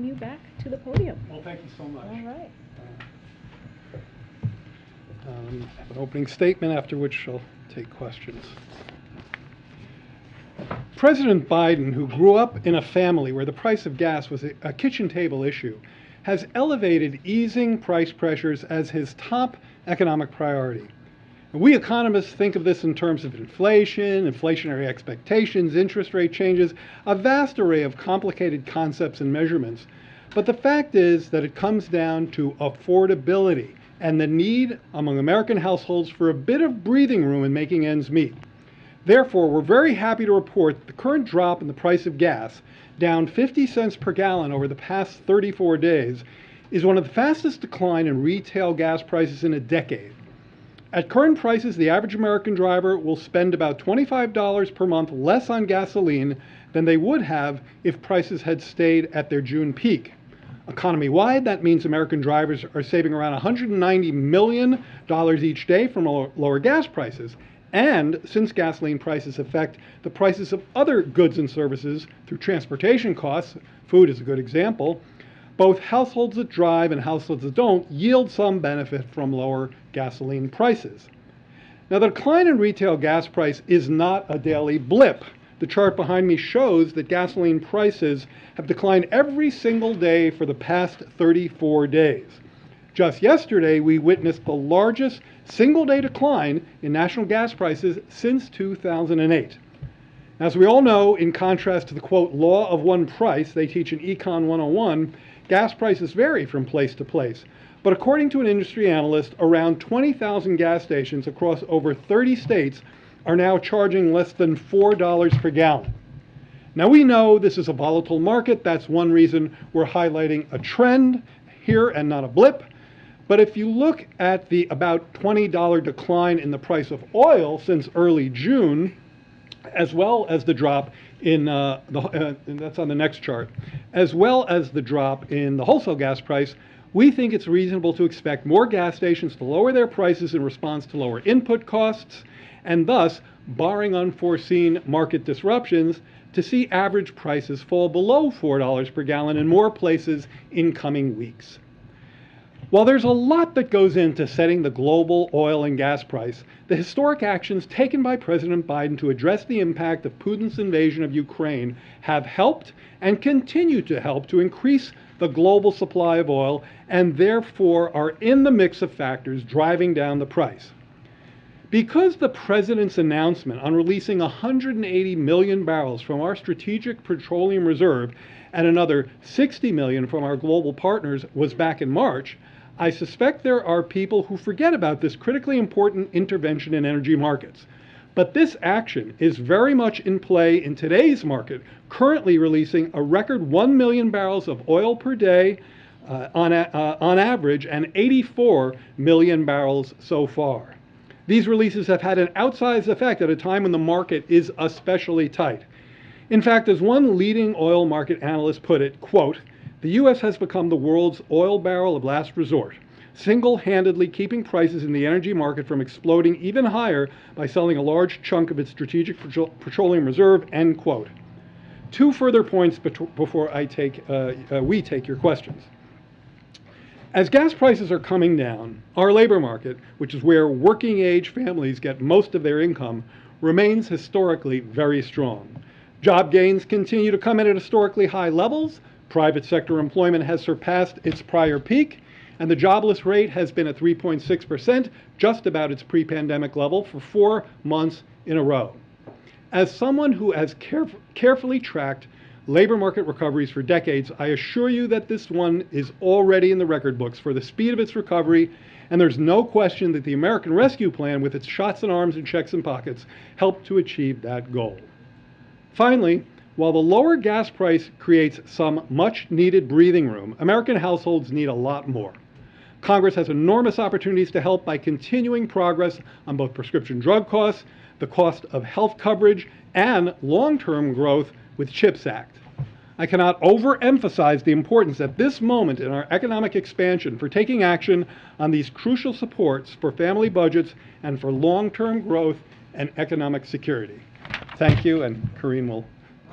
You back to the podium. Well, thank you so much. All right. I have an opening statement, after which I'll take questions. President Biden, who grew up in a family where the price of gas was a kitchen table issue, has elevated easing price pressures as his top economic priority. We economists think of this in terms of inflation, inflationary expectations, interest rate changes, a vast array of complicated concepts and measurements. But the fact is that it comes down to affordability and the need among American households for a bit of breathing room in making ends meet. Therefore, we're very happy to report that the current drop in the price of gas, down 50 cents per gallon over the past 34 days, is one of the fastest decline in retail gas prices in a decade. At current prices, the average American driver will spend about $25 per month less on gasoline than they would have if prices had stayed at their June peak. Economy-wide, that means American drivers are saving around $190 million each day from lower gas prices. And since gasoline prices affect the prices of other goods and services through transportation costs, food is a good example, both households that drive and households that don't yield some benefit from lower gasoline prices. Now, the decline in retail gas price is not a daily blip. The chart behind me shows that gasoline prices have declined every single day for the past 34 days. Just yesterday, we witnessed the largest single-day decline in national gas prices since 2008. As we all know, in contrast to the, quote, law of one price they teach in Econ 101, gas prices vary from place to place. But according to an industry analyst, around 20,000 gas stations across over 30 states are now charging less than $4 per gallon. Now, we know this is a volatile market. That's one reason we're highlighting a trend here and not a blip. But if you look at the about $20 decline in the price of oil since early June, as well as the drop in, that's on the next chart, as well as the drop in the wholesale gas price, we think it's reasonable to expect more gas stations to lower their prices in response to lower input costs, and thus, barring unforeseen market disruptions, to see average prices fall below $4 per gallon in more places in coming weeks. While there's a lot that goes into setting the global oil and gas price, the historic actions taken by President Biden to address the impact of Putin's invasion of Ukraine have helped and continue to help to increase the global supply of oil and therefore are in the mix of factors driving down the price. Because the president's announcement on releasing 180 million barrels from our strategic petroleum reserve and another 60 million from our global partners was back in March, I suspect there are people who forget about this critically important intervention in energy markets. But this action is very much in play in today's market, currently releasing a record 1 million barrels of oil per day on average, and 84 million barrels so far. These releases have had an outsized effect at a time when the market is especially tight. In fact, as one leading oil market analyst put it, quote, "The U.S. has become the world's oil barrel of last resort, single-handedly keeping prices in the energy market from exploding even higher by selling a large chunk of its strategic petroleum reserve," end quote. Two further points before we take your questions. As gas prices are coming down, our labor market, which is where working-age families get most of their income, remains historically very strong. Job gains continue to come in at historically high levels. Private sector employment has surpassed its prior peak, and the jobless rate has been at 3.6%, just about its pre-pandemic level, for 4 months in a row. As someone who has carefully tracked labor market recoveries for decades, I assure you that this one is already in the record books for the speed of its recovery, and there's no question that the American Rescue Plan, with its shots in arms and checks in pockets, helped to achieve that goal. Finally, while the lower gas price creates some much-needed breathing room, American households need a lot more. Congress has enormous opportunities to help by continuing progress on both prescription drug costs, the cost of health coverage, and long-term growth with CHIPS Act. I cannot overemphasize the importance at this moment in our economic expansion for taking action on these crucial supports for family budgets and for long-term growth and economic security. Thank you, and Karine will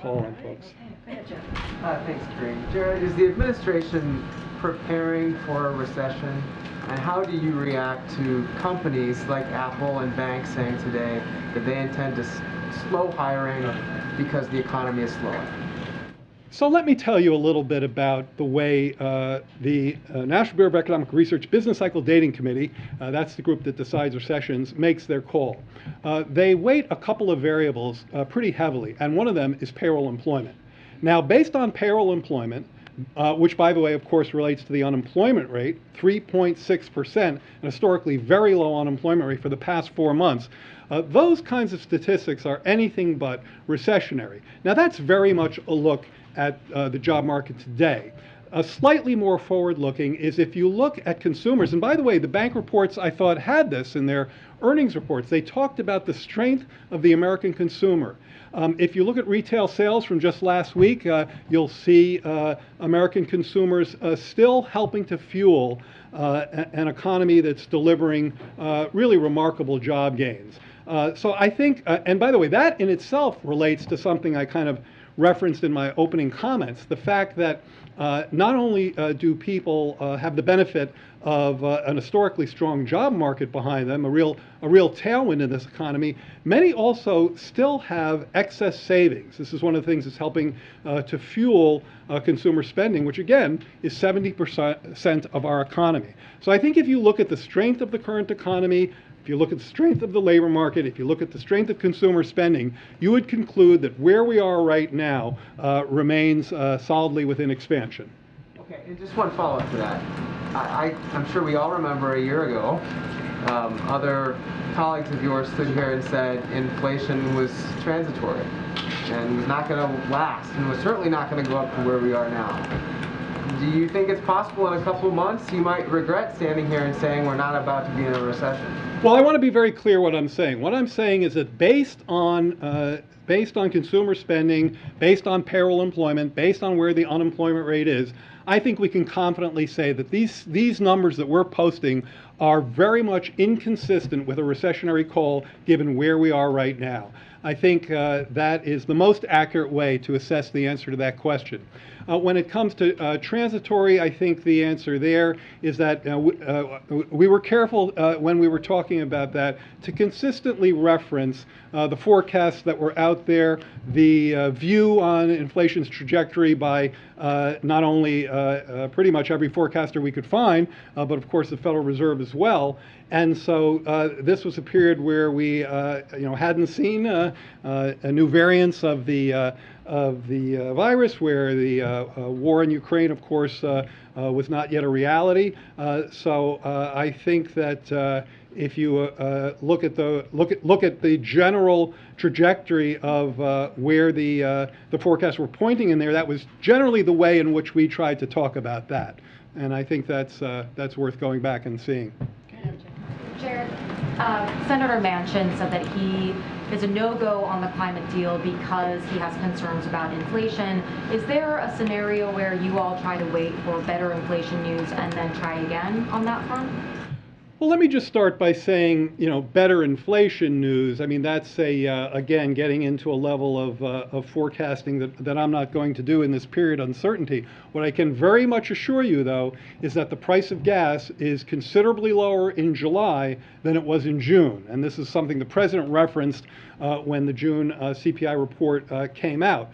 call on folks. Okay. ahead, Jeff. Thanks, Karine. Jared, is the administration preparing for a recession? And how do you react to companies like Apple and banks saying today that they intend to slow hiring because the economy is slowing? So let me tell you a little bit about the way the National Bureau of Economic Research Business Cycle Dating Committee, that's the group that decides recessions, makes their call. They weight a couple of variables pretty heavily, and one of them is payroll employment. Now, based on payroll employment, which, by the way, of course, relates to the unemployment rate, 3.6%, an historically very low unemployment rate for the past 4 months. Those kinds of statistics are anything but recessionary. Now, that's very much a look at the job market today. Slightly more forward-looking is if you look at consumers, and by the way, the bank reports I thought had this in their earnings reports. They talked about the strength of the American consumer. If you look at retail sales from just last week, you'll see American consumers still helping to fuel an economy that's delivering really remarkable job gains. So I think, and by the way, that in itself relates to something I kind of referenced in my opening comments, the fact that not only do people have the benefit of an historically strong job market behind them, a real tailwind in this economy, many also still have excess savings. This is one of the things that's helping to fuel consumer spending, which again is 70% of our economy. So I think if you look at the strength of the current economy, if you look at the strength of the labor market, if you look at the strength of consumer spending, you would conclude that where we are right now remains solidly within expansion. Okay, and just one follow-up to that. I'm sure we all remember a year ago, other colleagues of yours stood here and said inflation was transitory and was not going to last and was certainly not going to go up to where we are now. Do you think it's possible in a couple of months you might regret standing here and saying we're not about to be in a recession? Well, I want to be very clear what I'm saying. What I'm saying is that based on consumer spending, based on payroll employment, based on where the unemployment rate is, I think we can confidently say that these numbers that we're posting are very much inconsistent with a recessionary call given where we are right now. I think that is the most accurate way to assess the answer to that question. When it comes to transitory, I think the answer there is that we were careful when we were talking about that to consistently reference the forecasts that were out there, the view on inflation's trajectory by not only pretty much every forecaster we could find, but of course the Federal Reserve as well. And so this was a period where we hadn't seen new variants of the virus, where the war in Ukraine, of course, was not yet a reality. So I think that if you look at the general trajectory of where the forecasts were pointing in there, that was generally the way in which we tried to talk about that. And I think that's worth going back and seeing. Jared, Senator Manchin said that he is a no-go on the climate deal because he has concerns about inflation. Is there a scenario where you all try to wait for better inflation news and then try again on that front? Well, let me just start by saying, better inflation news. I mean, that's again, getting into a level of forecasting that I'm not going to do in this period of uncertainty. What I can very much assure you, though, is that the price of gas is considerably lower in July than it was in June. And this is something the president referenced when the June CPI report came out.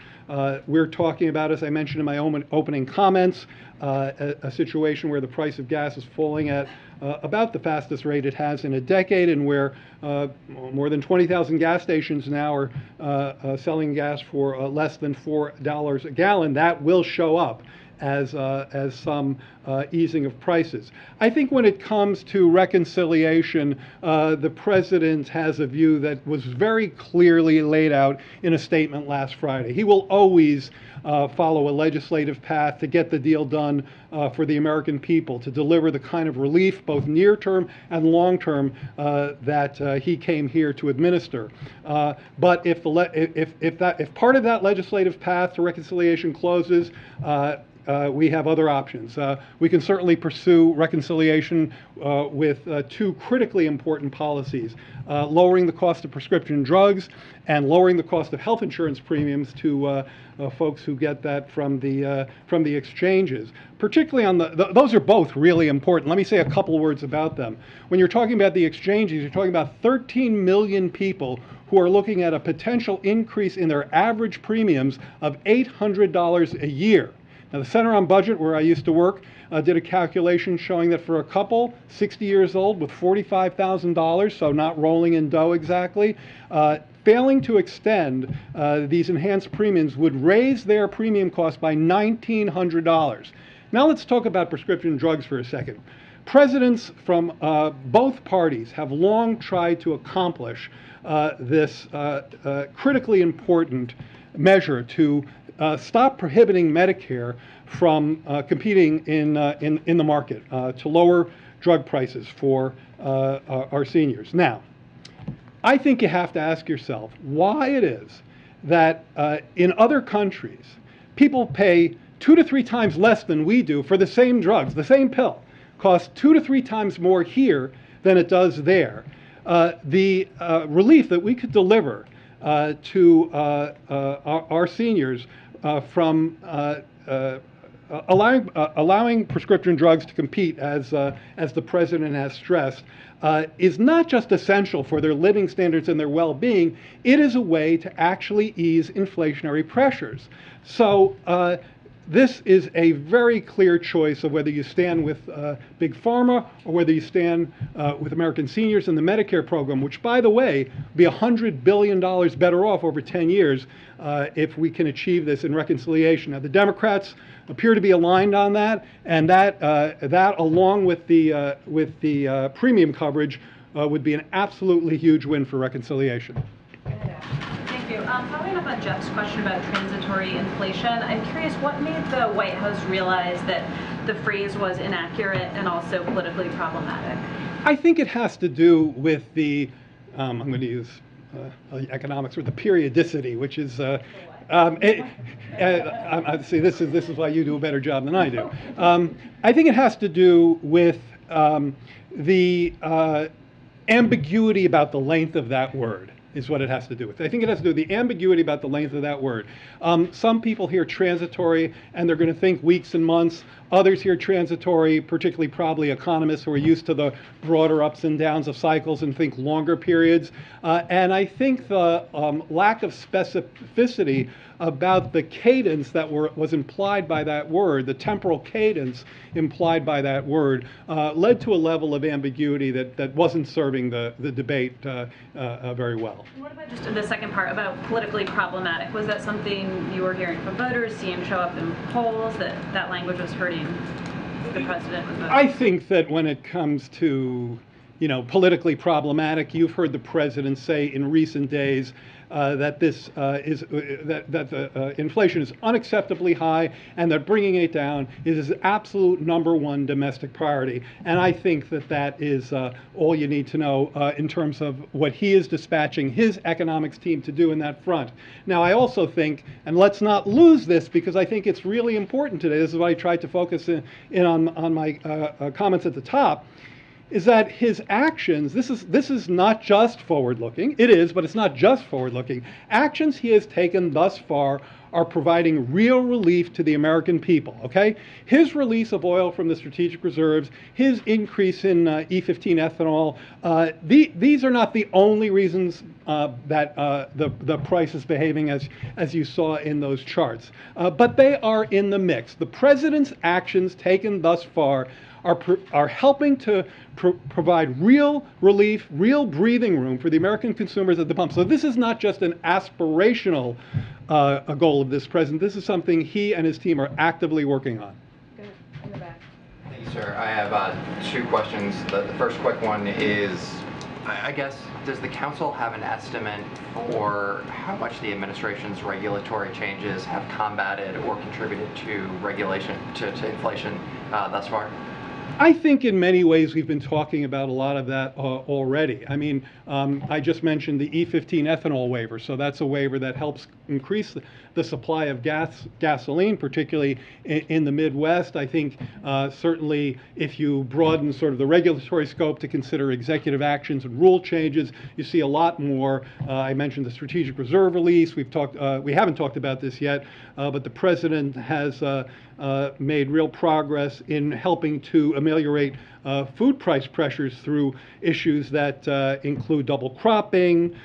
We're talking about, as I mentioned in my opening comments, a situation where the price of gas is falling at about the fastest rate it has in a decade, and where more than 20,000 gas stations now are selling gas for less than $4 a gallon. That will show up as some easing of prices. I think when it comes to reconciliation, the president has a view that was very clearly laid out in a statement last Friday. He will always follow a legislative path to get the deal done for the American people, to deliver the kind of relief, both near-term and long-term, that he came here to administer. But if part of that legislative path to reconciliation closes, we have other options. We can certainly pursue reconciliation with two critically important policies, lowering the cost of prescription drugs and lowering the cost of health insurance premiums to folks who get that from the exchanges. Particularly on those are both really important. Let me say a couple words about them. When you're talking about the exchanges, you're talking about 13 million people who are looking at a potential increase in their average premiums of $800 a year. Now, the Center on Budget, where I used to work, did a calculation showing that for a couple 60 years old with $45,000, so not rolling in dough exactly, failing to extend these enhanced premiums would raise their premium cost by $1,900. Now let's talk about prescription drugs for a second. Presidents from both parties have long tried to accomplish this critically important measure to stop prohibiting Medicare from competing in the market, to lower drug prices for our seniors. Now, I think you have to ask yourself why it is that in other countries, people pay 2 to 3 times less than we do for the same drugs. The same pill costs 2 to 3 times more here than it does there. The relief that we could deliver to our seniors from allowing prescription drugs to compete, as the president has stressed, is not just essential for their living standards and their well-being. It is a way to actually ease inflationary pressures. So this is a very clear choice of whether you stand with Big Pharma or whether you stand with American seniors in the Medicare program, which, by the way, will be $100 billion better off over 10 years if we can achieve this in reconciliation. Now, the Democrats appear to be aligned on that, and that along with the premium coverage would be an absolutely huge win for reconciliation. Thank you. Following up on Jeff's question about transitory inflation, I'm curious what made the White House realize that the phrase was inaccurate and also politically problematic? I think it has to do with the, I'm going to use economics, or the periodicity, which is, see, this is why you do a better job than I do. I think it has to do with the ambiguity about the length of that word. Is what it has to do with. I think it has to do with the ambiguity about the length of that word. Some people hear transitory and they're going to think weeks and months. Others hear transitory, particularly probably economists who are used to the broader ups and downs of cycles, and think longer periods. And I think the lack of specificity about the cadence that was implied by that word, the temporal cadence implied by that word, led to a level of ambiguity that wasn't serving the debate very well. What about just the second part about politically problematic? Was that something you were hearing from voters, seeing show up in polls, that language was hurting the president? I think that when it comes to politically problematic, you've heard the president say in recent days that this the inflation is unacceptably high, and that bringing it down is his absolute #1 domestic priority. And I think that is all you need to know in terms of what he is dispatching his economics team to do in that front. Now, I also think, and let's not lose this because I think it's really important today, this is why I tried to focus in on my comments at the top, is that his actions, this is not just forward-looking. It is, but it's not just forward-looking. Actions he has taken thus far are providing real relief to the American people, okay? His release of oil from the strategic reserves, his increase in E15 ethanol, these are not the only reasons that the price is behaving as you saw in those charts, but they are in the mix. The president's actions taken thus far are helping to provide real relief, real breathing room for the American consumers at the pump. So this is not just an aspirational a goal of this president. This is something he and his team are actively working on. Good. In the back. Thank you, sir. I have 2 questions. The first quick one is, I guess, does the council have an estimate for how much the administration's regulatory changes have combated or contributed to regulation, to inflation thus far? I think in many ways we've been talking about a lot of that already. I mean, I just mentioned the E15 ethanol waiver, so that's a waiver that helps increase the supply of gasoline, particularly in the Midwest. I think certainly if you broaden sort of the regulatory scope to consider executive actions and rule changes, you see a lot more. I mentioned the strategic reserve release. We haven't talked about this yet, but the president has made real progress in helping to ameliorate food price pressures through issues that include double cropping,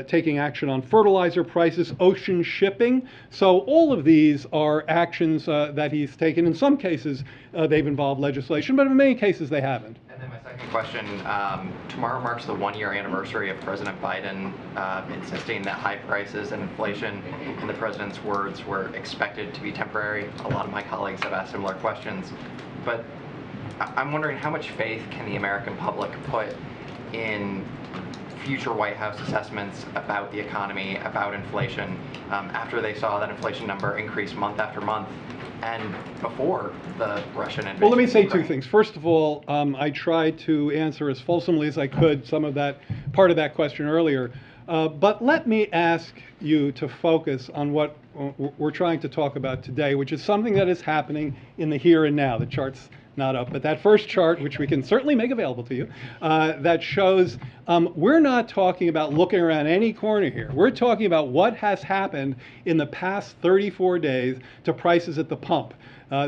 taking action on fertilizer prices, ocean shipping. So all of these are actions that he's taken. In some cases, they've involved legislation, but in many cases they haven't. And then my second question, tomorrow marks the one-year anniversary of President Biden insisting that high prices and inflation, in the president's words, were expected to be temporary. A lot of my colleagues have asked similar questions, but I'm wondering how much faith can the American public put in future White House assessments about the economy, about inflation, after they saw that inflation number increase month after month and before the Russian invasion? Well, let me say two things. First of all, I tried to answer as fulsomely as I could some of that part of that question earlier. But let me ask you to focus on what we're trying to talk about today, which is something that is happening in the here and now. The chart's not up, but that first chart, which we can certainly make available to you, that shows we're not talking about looking around any corner here. We're talking about what has happened in the past 34 days to prices at the pump.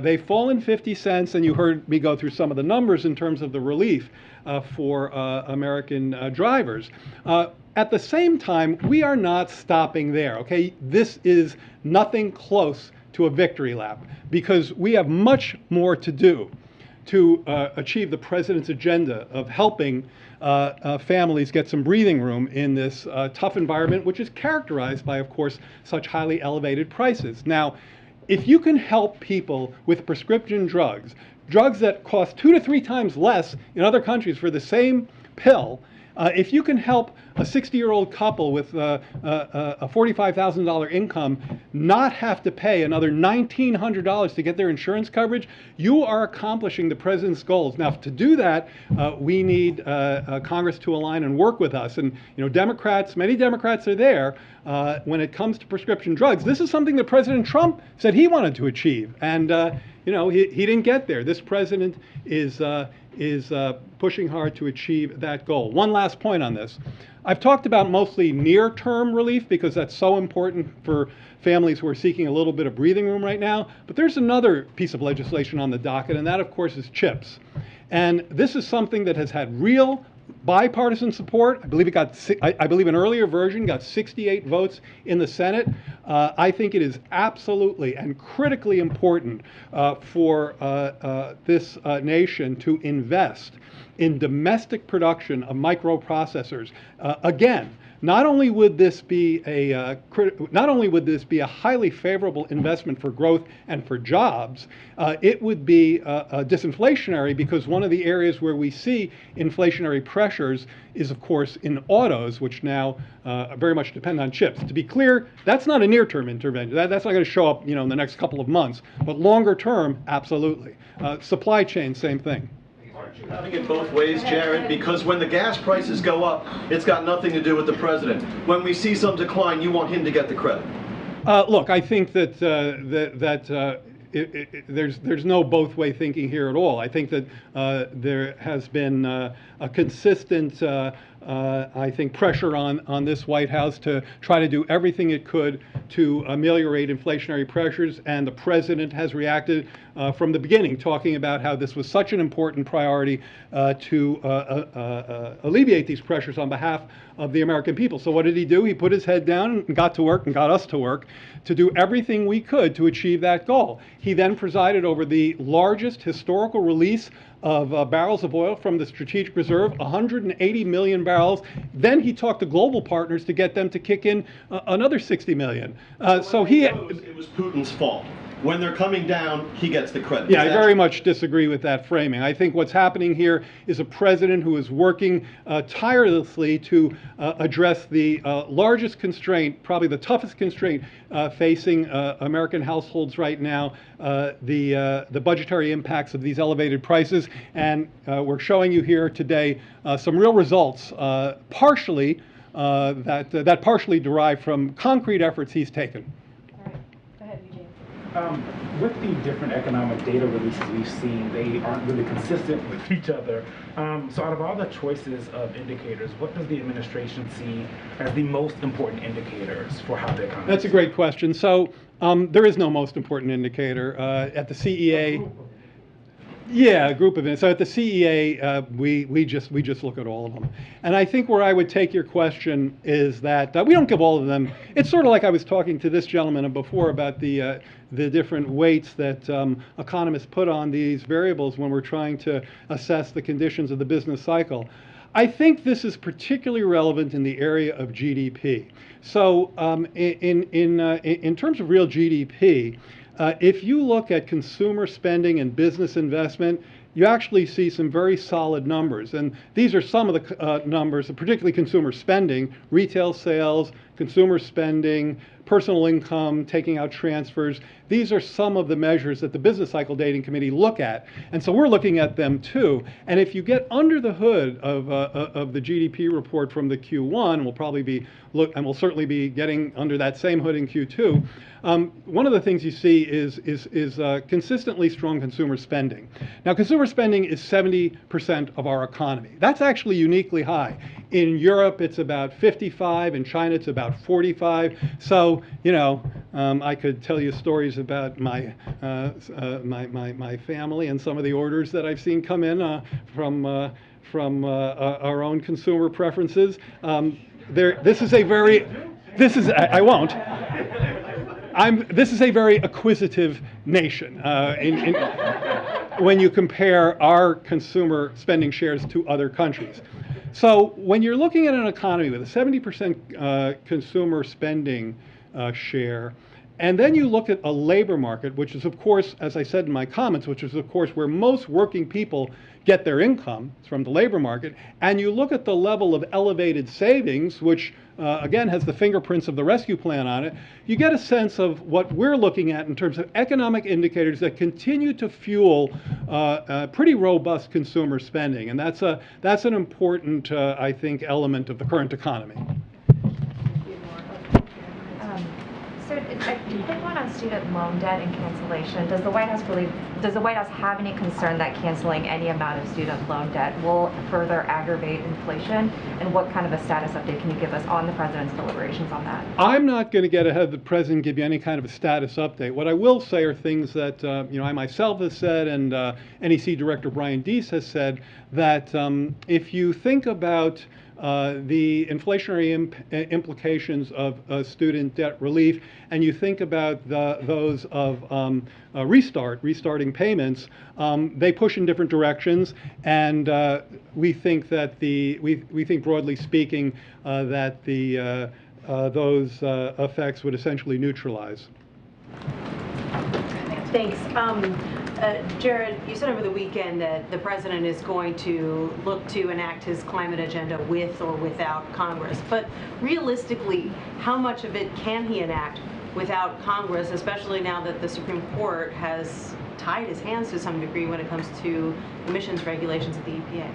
They've fallen 50 cents, and you heard me go through some of the numbers in terms of the relief for American drivers. At the same time, we are not stopping there, okay? This is nothing close to a victory lap because we have much more to do to achieve the president's agenda of helping families get some breathing room in this tough environment, which is characterized by, of course, such highly elevated prices. Now, if you can help people with prescription drugs that cost 2 to 3 times less in other countries for the same pill, if you can help a 60-year-old couple with a $45,000 income not have to pay another $1,900 to get their insurance coverage, you are accomplishing the president's goals. Now, to do that, we need Congress to align and work with us. And Democrats, many Democrats are there when it comes to prescription drugs. This is something that President Trump said he wanted to achieve, and he didn't get there. This president is pushing hard to achieve that goal. One last point on this. I've talked about mostly near-term relief because that's so important for families who are seeking a little bit of breathing room right now. But there's another piece of legislation on the docket, and that, of course, is CHIPS. And this is something that has had real bipartisan support. I believe an earlier version got 68 votes in the Senate. I think it is absolutely and critically important for this nation to invest in domestic production of microprocessors. Again, not only would this be a highly favorable investment for growth and for jobs, it would be disinflationary because one of the areas where we see inflationary pressures is, of course, in autos, which now very much depend on chips. To be clear, that's not a near-term intervention. That's not going to show up, in the next couple of months. But longer term, absolutely. Supply chain, same thing. Having it both ways, Jared, because when the gas prices go up, it's got nothing to do with the president. When we see some decline, you want him to get the credit. Look, I think that there's no both-way thinking here at all. I think that there has been a consistent, I think, pressure on this White House to try to do everything it could to ameliorate inflationary pressures, and the president has reacted from the beginning, talking about how this was such an important priority to alleviate these pressures on behalf of the American people. So what did he do? He put his head down and got to work and got us to work to do everything we could to achieve that goal. He then presided over the largest historical release of barrels of oil from the strategic reserve, 180 million barrels. Then he talked to global partners to get them to kick in another 60 million. So it was Putin's fault. When they're coming down, he gets the credit. Yeah, I very much disagree with that framing. I think what's happening here is a president who is working tirelessly to address the largest constraint, probably the toughest constraint facing American households right now, the budgetary impacts of these elevated prices. And we're showing you here today some real results, partially that partially derive from concrete efforts he's taken. All right. Go ahead, Eugene. With the different economic data releases we've seen, they aren't really consistent with each other. So out of all the choices of indicators, what does the administration see as the most important indicators for how the economy? That's a great question. So there is no most important indicator. At the CEA, yeah, a group of it. So at the CEA, we just look at all of them. And I think where I would take your question is that we don't give all of them. It's sort of like I was talking to this gentleman before about the different weights that economists put on these variables when we're trying to assess the conditions of the business cycle. I think this is particularly relevant in the area of GDP. So in terms of real GDP, if you look at consumer spending and business investment, you actually see some very solid numbers. And these are some of the numbers, particularly consumer spending, retail sales, consumer spending, personal income, taking out transfers. These are some of the measures that the Business Cycle Dating Committee look at. And so we're looking at them too. And if you get under the hood of the GDP report from the Q1, we'll probably be and we'll certainly be getting under that same hood in Q2. One of the things you see is consistently strong consumer spending. Now, consumer spending is 70% of our economy. That's actually uniquely high. In Europe, it's about 55. In China, it's about 45. So, you know, I could tell you stories about my family and some of the orders that I've seen come in from our own consumer preferences. This is a very acquisitive nation when you compare our consumer spending shares to other countries. So when you're looking at an economy with a 70% consumer spending share, and then you look at a labor market, which is, of course, as I said in my comments, which is, of course, where most working people get their income, it's from the labor market, and you look at the level of elevated savings, which, again, has the fingerprints of the rescue plan on it, you get a sense of what we're looking at in terms of economic indicators that continue to fuel pretty robust consumer spending. And that's an important, I think, element of the current economy. So a quick one on student loan debt and cancellation. Does the White House have any concern that canceling any amount of student loan debt will further aggravate inflation? And what kind of a status update can you give us on the president's deliberations on that? I'm not going to get ahead of the president and give you any kind of a status update. What I will say are things that I myself have said, and NEC Director Brian Deese has said, that if you think about the inflationary implications of student debt relief, and you think about those of restarting payments, they push in different directions, and we think that we think broadly speaking that those effects would essentially neutralize. Thanks. Jared, you said over the weekend that the president is going to look to enact his climate agenda with or without Congress. But realistically, how much of it can he enact without Congress, especially now that the Supreme Court has tied his hands to some degree when it comes to emissions regulations at the EPA?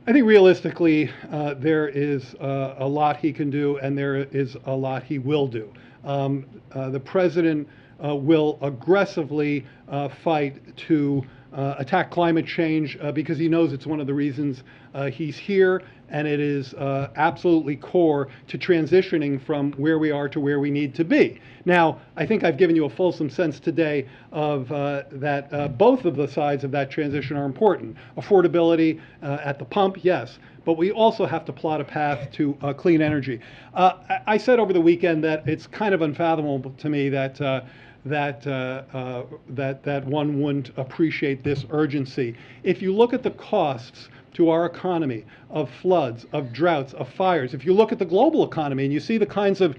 I think realistically, there is a lot he can do, and there is a lot he will do. The president will aggressively fight to attack climate change because he knows it's one of the reasons he's here, and it is absolutely core to transitioning from where we are to where we need to be. Now, I think I've given you a fulsome sense today of that both of the sides of that transition are important. Affordability at the pump, yes, but we also have to plot a path to clean energy. I said over the weekend that it's kind of unfathomable to me that one wouldn't appreciate this urgency. If you look at the costs to our economy of floods, of droughts, of fires, if you look at the global economy and you see the kinds of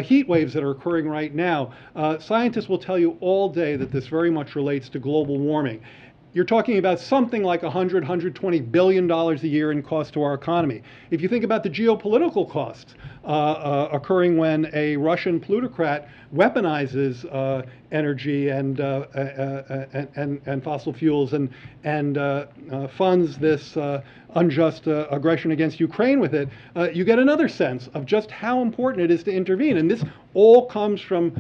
heat waves that are occurring right now, scientists will tell you all day that this very much relates to global warming. you're talking about something like $120 billion a year in cost to our economy. If you think about the geopolitical costs occurring when a Russian plutocrat weaponizes energy and fossil fuels and funds this unjust aggression against Ukraine with it, you get another sense of just how important it is to intervene. And this all comes from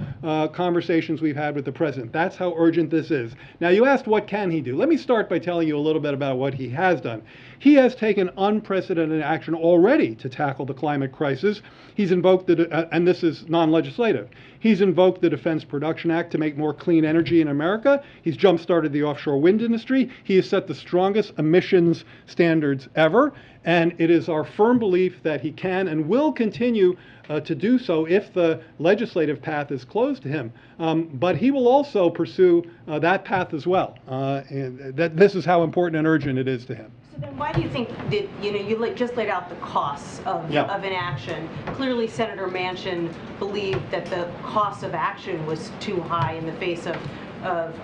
conversations we've had with the president. That's how urgent this is. Now, you asked what can he do. Let me start by telling you a little bit about what he has done. He has taken unprecedented action already to tackle the climate crisis. He's invoked and this is non-legislative, he's invoked the Defense Production Act to make more clean energy in America. He's jump-started the offshore wind industry. He has set the strongest emissions standards ever. And it is our firm belief that he can and will continue to do so if the legislative path is closed to him. But he will also pursue that path as well. And this is how important and urgent it is to him. So then why do you think that, you just laid out the costs of inaction? Clearly, Senator Manchin believed that the cost of action was too high in the face of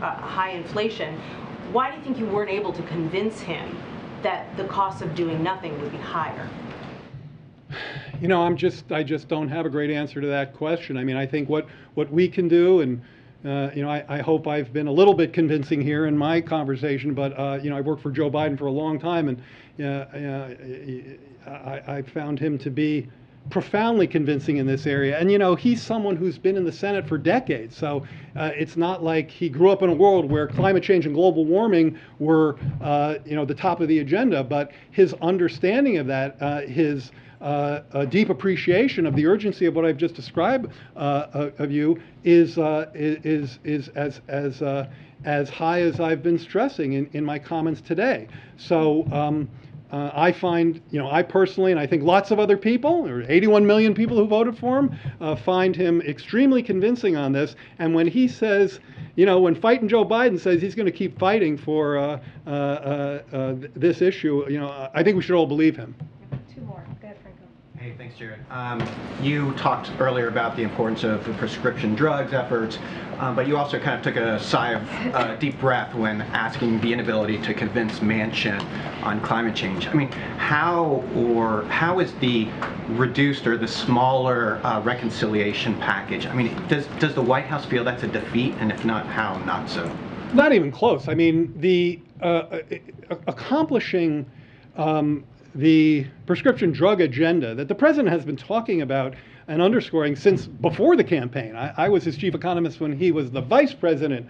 high inflation. Why do you think you weren't able to convince him that the cost of doing nothing would be higher? I just don't have a great answer to that question. I mean, I think what we can do, and I hope I've been a little bit convincing here in my conversation, but I worked for Joe Biden for a long time, and I found him to be profoundly convincing in this area. And he's someone who's been in the Senate for decades, so it's not like he grew up in a world where climate change and global warming were the top of the agenda, but his understanding of that, his a deep appreciation of the urgency of what I've just described of you is as high as I've been stressing in my comments today. So I find, I personally, and I think lots of other people, there are 81 million people who voted for him, find him extremely convincing on this. And when he says, when Fighting Joe Biden says he's going to keep fighting for this issue, I think we should all believe him. Two more. Go ahead, Franco. Hey, thanks, Jared. You talked earlier about the importance of the prescription drugs efforts, but you also kind of took a sigh of deep breath when asking the inability to convince Manchin on climate change. I mean, how is the reduced or the smaller reconciliation package? I mean, does the White House feel that's a defeat, and if not, how not so? Not even close. I mean, the accomplishing the prescription drug agenda that the president has been talking about and underscoring since before the campaign. I was his chief economist when he was the vice president,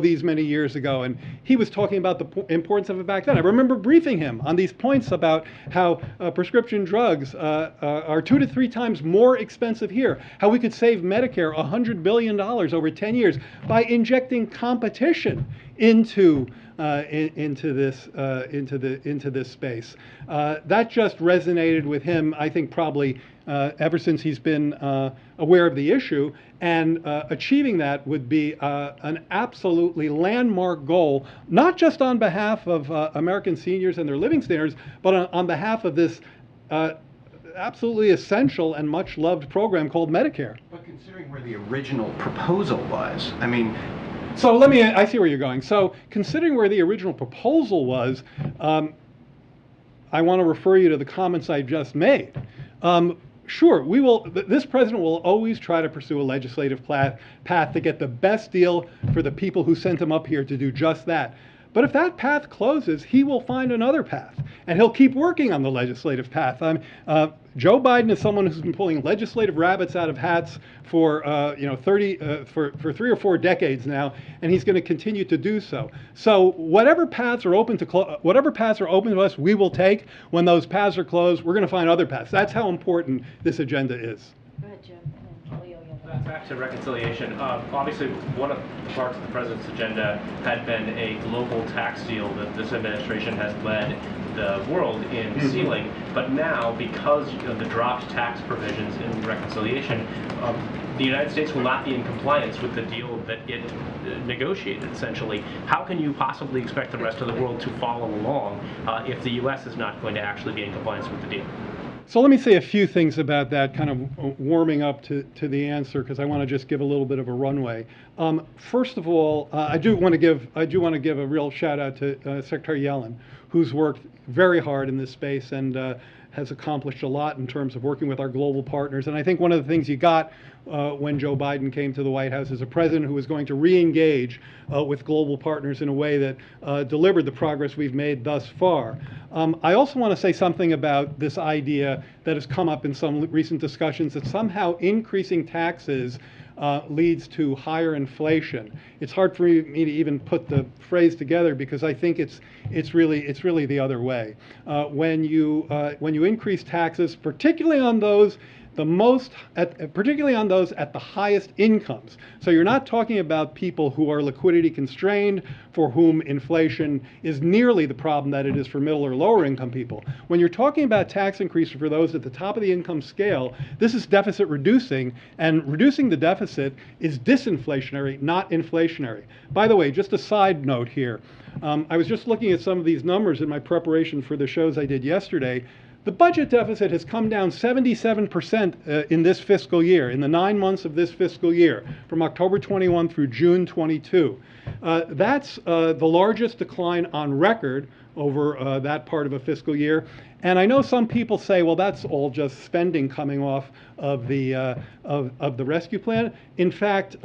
these many years ago, and he was talking about the importance of it back then. I remember briefing him on these points about how prescription drugs are 2 to 3 times more expensive here, how we could save Medicare $100 billion over 10 years by injecting competition into this space. That just resonated with him, I think, probably ever since he's been aware of the issue, and achieving that would be an absolutely landmark goal, not just on behalf of American seniors and their living standards, but on behalf of this absolutely essential and much loved program called Medicare. But considering where the original proposal was, I mean, so I see where you're going. So considering where the original proposal was, I want to refer you to the comments I just made. Sure, this president will always try to pursue a legislative path to get the best deal for the people who sent him up here to do just that. But if that path closes, he will find another path, and he'll keep working on the legislative path. Joe Biden is someone who's been pulling legislative rabbits out of hats for 3 or 4 decades now, and he's going to continue to do so. So whatever paths are open to us, we will take. When those paths are closed, we're going to find other paths. That's how important this agenda is. Go ahead, Jim. And then Kelly, Back to reconciliation. Obviously, one of the parts of the president's agenda had been a global tax deal that this administration has led the world in sealing. But now, because of the dropped tax provisions in reconciliation, the United States will not be in compliance with the deal that it negotiated, essentially. How can you possibly expect the rest of the world to follow along if the U.S. is not going to actually be in compliance with the deal? So let me say a few things about that, kind of warming up to the answer, because I want to just give a little bit of a runway. First of all, I do want to give a real shout out to Secretary Yellen, who's worked very hard in this space and has accomplished a lot in terms of working with our global partners. And I think one of the things you got when Joe Biden came to the White House is a president who was going to re-engage with global partners in a way that delivered the progress we've made thus far. I also want to say something about this idea that has come up in some recent discussions that somehow increasing taxes leads to higher inflation. It's hard for me to even put the phrase together because I think it's really the other way. When you increase taxes, particularly on those particularly on those at the highest incomes. So you're not talking about people who are liquidity constrained, for whom inflation is nearly the problem that it is for middle or lower income people. When you're talking about tax increases for those at the top of the income scale, this is deficit reducing, and reducing the deficit is disinflationary, not inflationary. By the way, just a side note here. I was just looking at some of these numbers in my preparation for the shows I did yesterday. The budget deficit has come down 77% in this fiscal year, in the 9 months of this fiscal year, from October 21 through June 22. That's the largest decline on record over that part of a fiscal year. And I know some people say, well, that's all just spending coming off of the rescue plan. In fact,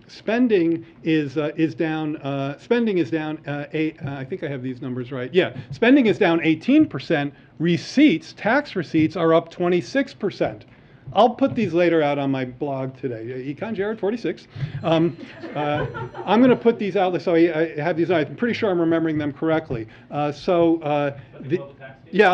spending is down. Spending is down. I think I have these numbers right. Yeah, spending is down 18%. Receipts, tax receipts, are up 26%. I'll put these later out on my blog today. Econ Jared 46. I'm going to put these out so I have these. I'm pretty sure I'm remembering them correctly. Yeah,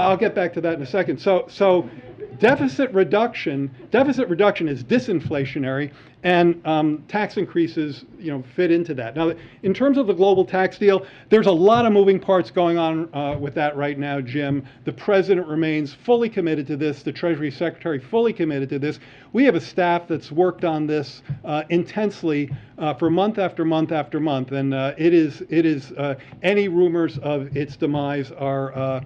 I'll get back to that in a second. So deficit reduction is disinflationary, and tax increases, fit into that. Now, in terms of the global tax deal, there's a lot of moving parts going on with that right now, Jim. The president remains fully committed to this. The Treasury Secretary fully committed to this. We have a staff that's worked on this intensely for month after month after month, and it is any rumors of its demise are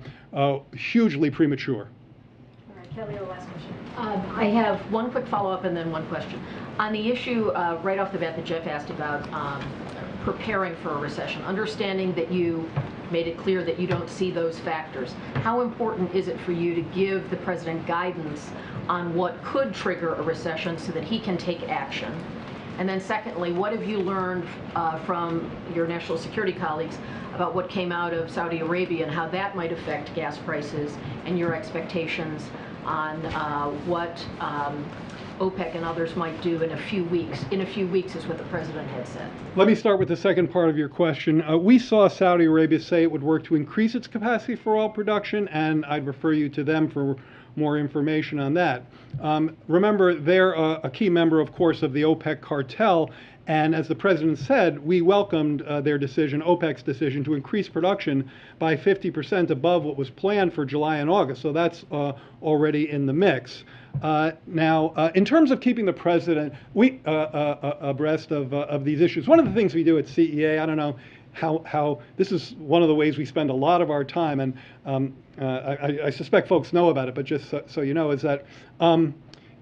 hugely premature. Kelly, the last question. I have one quick follow-up and then one question. On the issue right off the bat that Jeff asked about preparing for a recession, understanding that you made it clear that you don't see those factors, how important is it for you to give the president guidance on what could trigger a recession so that he can take action? And then secondly, what have you learned from your national security colleagues about what came out of Saudi Arabia and how that might affect gas prices and your expectations on what OPEC and others might do in a few weeks? In a few weeks is what the president had said. Let me start with the second part of your question. We saw Saudi Arabia say it would work to increase its capacity for oil production, and I'd refer you to them for more information on that. Remember, they're a key member, of course, of the OPEC cartel. And as the president said, we welcomed their decision, OPEC's decision, to increase production by 50% above what was planned for July and August. So that's already in the mix. Now, in terms of keeping the president abreast of these issues, one of the things we do at CEA, I don't know how this is one of the ways we spend a lot of our time, and I suspect folks know about it, but just so you know, is that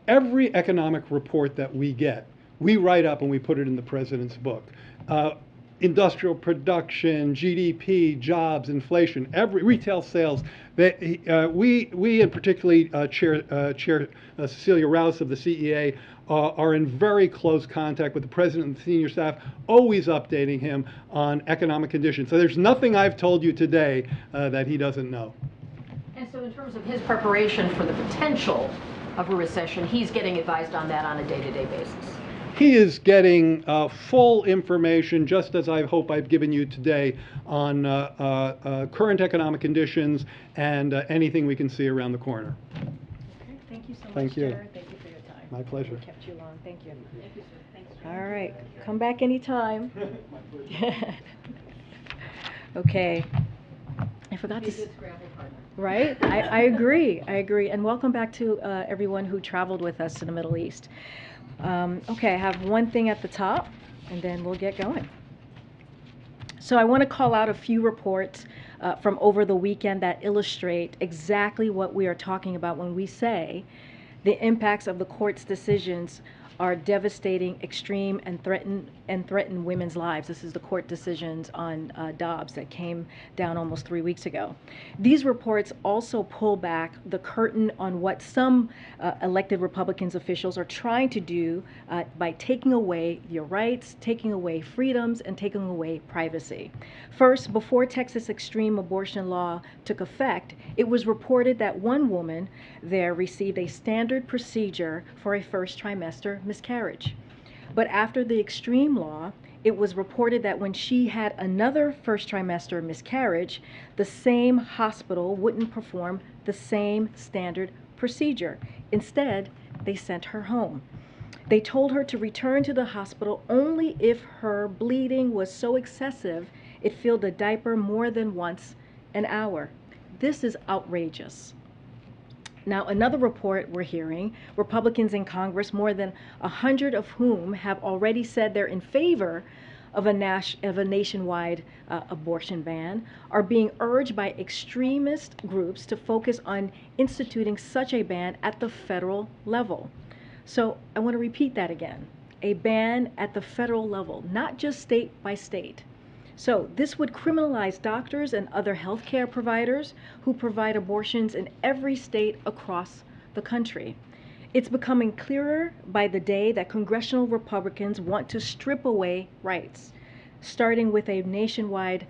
every economic report that we get, we write up and we put it in the president's book. Industrial production, GDP, jobs, inflation, every retail sales. We and particularly Chair Cecilia Rouse of the CEA are in very close contact with the president and the senior staff, always updating him on economic conditions. So there's nothing I've told you today that he doesn't know. And so in terms of his preparation for the potential of a recession, he's getting advised on that on a day-to-day basis. He is getting full information, just as I hope I've given you today, on current economic conditions and anything we can see around the corner. Okay, thank you so much, Thank you. Jared. Thank you for your time. My pleasure. We kept you long. Thank you. Thank you, sir. Thanks, All right, come back anytime. Okay. I forgot to. Right? I agree. I agree. And welcome back to everyone who traveled with us to the Middle East. Okay, I have one thing at the top, and then we'll get going. So I want to call out a few reports from over the weekend that illustrate exactly what we are talking about when we say the impacts of the court's decisions are devastating, extreme, and threaten women's lives. This is the court decisions on Dobbs that came down almost 3 weeks ago. These reports also pull back the curtain on what some elected Republicans officials are trying to do by taking away your rights, taking away freedoms, and taking away privacy. First, before Texas extreme abortion law took effect, it was reported that one woman there received a standard procedure for a first trimester miscarriage. But after the extreme law, it was reported that when she had another first trimester miscarriage, the same hospital wouldn't perform the same standard procedure. Instead, they sent her home. They told her to return to the hospital only if her bleeding was so excessive it filled the diaper more than once an hour. This is outrageous. Now, another report we're hearing, Republicans in Congress, more than 100 of whom have already said they're in favor of a nationwide abortion ban, are being urged by extremist groups to focus on instituting such a ban at the federal level. So I want to repeat that again. A ban at the federal level, not just state by state. So this would criminalize doctors and other healthcare providers who provide abortions in every state across the country. It's becoming clearer by the day that congressional Republicans want to strip away rights, starting with a nationwide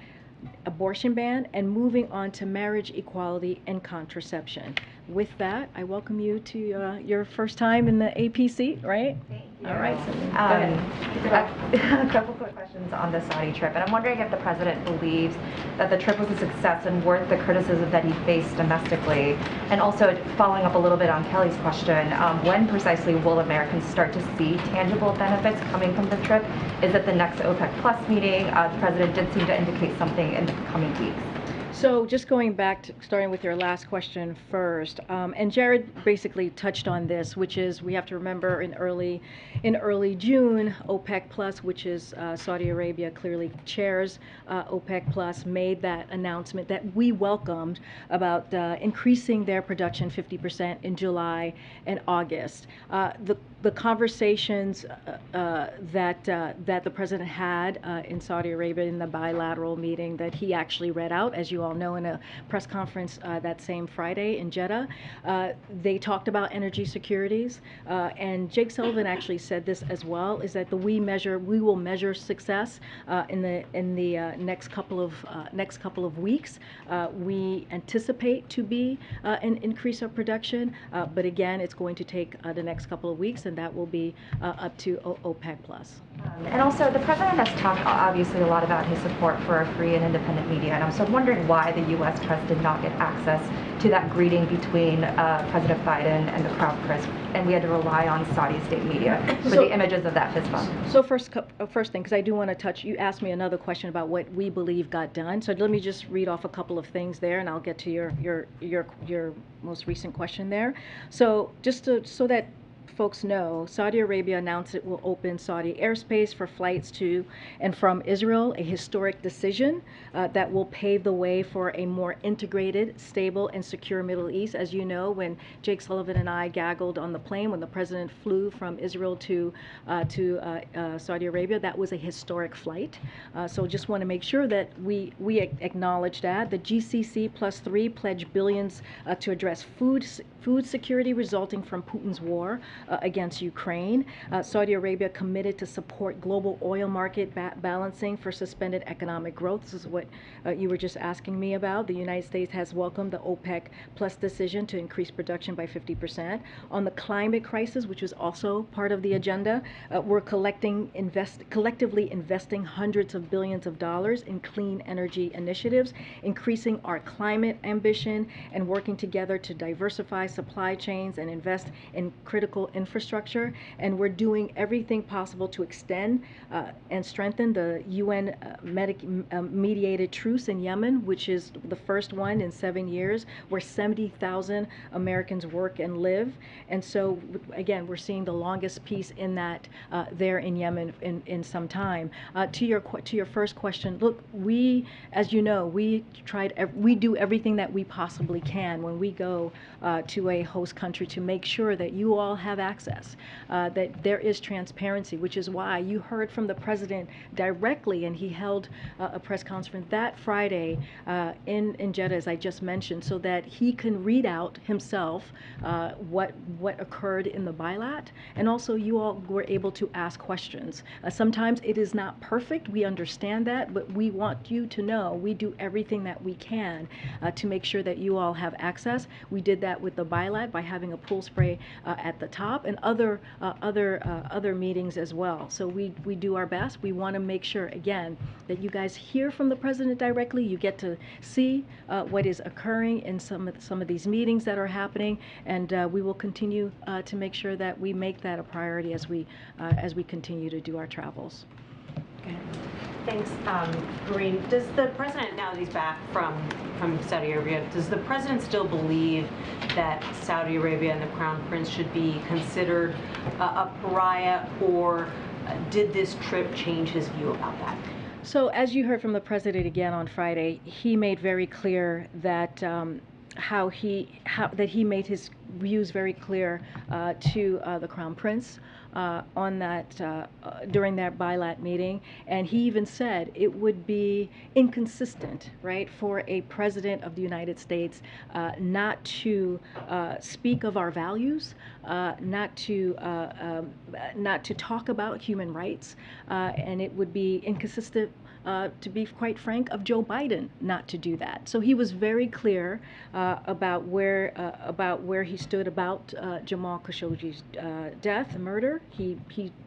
abortion ban and moving on to marriage equality and contraception. With that, I welcome you to your first time in the AP seat, right? Thank you. All right, so go ahead. A couple quick questions on the Saudi trip, and I'm wondering if the president believes that the trip was a success and worth the criticism that he faced domestically. And also, following up a little bit on Kelly's question, when precisely will Americans start to see tangible benefits coming from the trip? Is it the next OPEC Plus meeting? The president did seem to indicate something in the coming weeks. So just going back to starting with your last question first, and Jared basically touched on this, which is we have to remember in early June, OPEC Plus, which is Saudi Arabia clearly chairs OPEC Plus, made that announcement that we welcomed about increasing their production 50% in July and August. The conversations that the president had in Saudi Arabia in the bilateral meeting that he actually read out, as you all know, in a press conference that same Friday in Jeddah, they talked about energy securities, and Jake Sullivan actually said this as well: is that we will measure success in the next couple of weeks. We anticipate to be an increase of production, but again, it's going to take the next couple of weeks, and that will be up to OPEC Plus. And also, the president has talked obviously a lot about his support for a free and independent media, and I'm so wondering why the U.S. press did not get access to that greeting between President Biden and the crown prince, and we had to rely on Saudi state media for the images of that fist bump. So first thing, because I do want to touch, you asked me another question about what we believe got done. So let me just read off a couple of things there, and I'll get to your most recent question there. So just so that folks know, Saudi Arabia announced it will open Saudi airspace for flights to and from Israel, a historic decision that will pave the way for a more integrated, stable, and secure Middle East. As you know, when Jake Sullivan and I gaggled on the plane when the president flew from Israel to Saudi Arabia, that was a historic flight. So just want to make sure that we acknowledge that. The GCC +3 pledged billions to address food security resulting from Putin's war against Ukraine. Saudi Arabia committed to support global oil market balancing for suspended economic growth. This is what you were just asking me about. The United States has welcomed the OPEC Plus decision to increase production by 50%. On the climate crisis, which was also part of the agenda, we're collectively investing hundreds of billions of dollars in clean energy initiatives, increasing our climate ambition, and working together to diversify supply chains and invest in critical infrastructure, and we're doing everything possible to extend and strengthen the UN mediated truce in Yemen, which is the first one in 7 years, where 70,000 Americans work and live. And so, again, we're seeing the longest peace in that there in Yemen in some time. To your first question, look, we, as you know, we do everything that we possibly can when we go to a host country to make sure that you all have access, that there is transparency, which is why you heard from the president directly, and he held a press conference that Friday in Jeddah, as I just mentioned, so that he can read out himself what occurred in the bilat, and also you all were able to ask questions. Sometimes it is not perfect, we understand that, but we want you to know we do everything that we can to make sure that you all have access. We did that with the bilat by having a pool spray at the top, and other meetings as well. So we do our best. We want to make sure, again, that you guys hear from the president directly. You get to see what is occurring in some of these meetings that are happening, and we will continue to make sure that we make that a priority as we continue to do our travels. Okay. Thanks, Karine. Does the president, now that he's back from Saudi Arabia, does the president still believe that Saudi Arabia and the Crown Prince should be considered a pariah, or did this trip change his view about that? So, as you heard from the president again on Friday, he made very clear that that he made his views very clear to the Crown Prince on that during that bilat meeting, and he even said it would be inconsistent, right, for a president of the United States not to speak of our values, not to talk about human rights, and it would be inconsistent, to be quite frank, of Joe Biden not to do that. So he was very clear about where he stood about Jamal Khashoggi's death, murder. He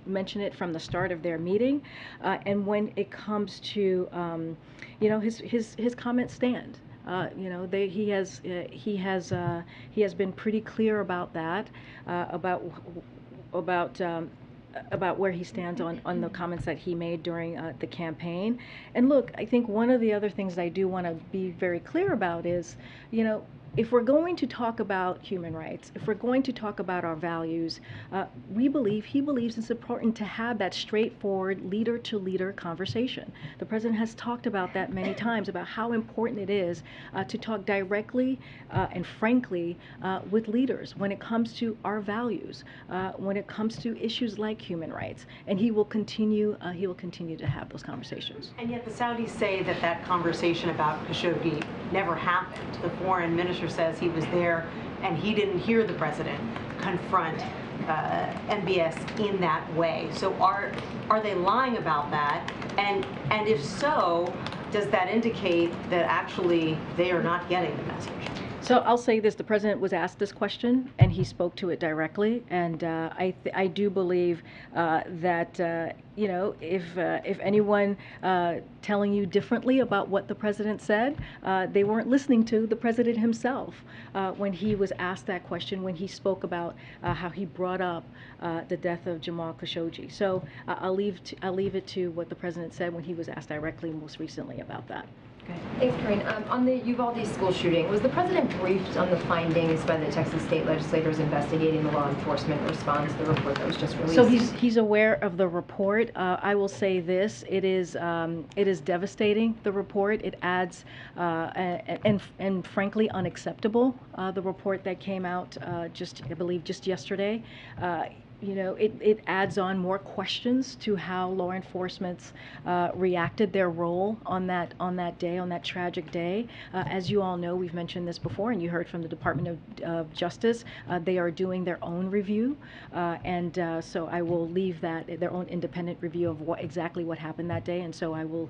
mentioned it from the start of their meeting, and when it comes to his comments stand. He has been pretty clear about that, about where he stands on the comments that he made during the campaign. And look, I think one of the other things I do want to be very clear about is, if we're going to talk about human rights, if we're going to talk about our values, he believes it's important to have that straightforward leader-to-leader conversation. The president has talked about that many times, about how important it is to talk directly and frankly with leaders when it comes to our values, when it comes to issues like human rights, and he will continue to have those conversations. And yet the Saudis say that conversation about Khashoggi never happened. The foreign minister says he was there and he didn't hear the president confront MBS in that way. So are they lying about that? And if so, does that indicate that actually they are not getting the message? So I'll say this: the president was asked this question, and he spoke to it directly. And I do believe that if anyone telling you differently about what the president said, they weren't listening to the president himself when he was asked that question, when he spoke about how he brought up the death of Jamal Khashoggi. So I'll leave it to what the president said when he was asked directly most recently about that. Okay. Thanks, Karine. On the Uvalde school shooting, was the president briefed on the findings by the Texas state legislators investigating the law enforcement response to the report that was just released? So he's aware of the report. I will say this: it is devastating. The report, it adds and frankly unacceptable. The report that came out I believe just yesterday. It adds on more questions to how law enforcement's reacted, their role on that day, on that tragic day. As you all know, we've mentioned this before, and you heard from the Department of Justice. They are doing their own review, and so I will leave their own independent review of exactly what happened that day, and so I will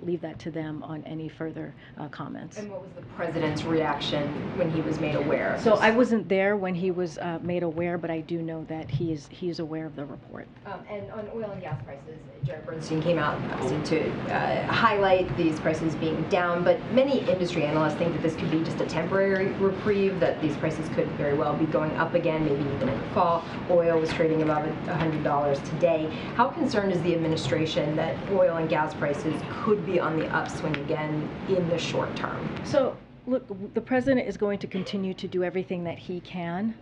leave that to them on any further comments. And what was the president's reaction when he was made aware? So I wasn't there when he was made aware, but I do know that he is he's aware of the report. And on oil and gas prices, Jared Bernstein came out to highlight these prices being down, but many industry analysts think that this could be just a temporary reprieve, that these prices could very well be going up again, maybe even in the fall. Oil was trading above $100 today. How concerned is the administration that oil and gas prices could be on the upswing again in the short term? So, look, the president is going to continue to do everything that he can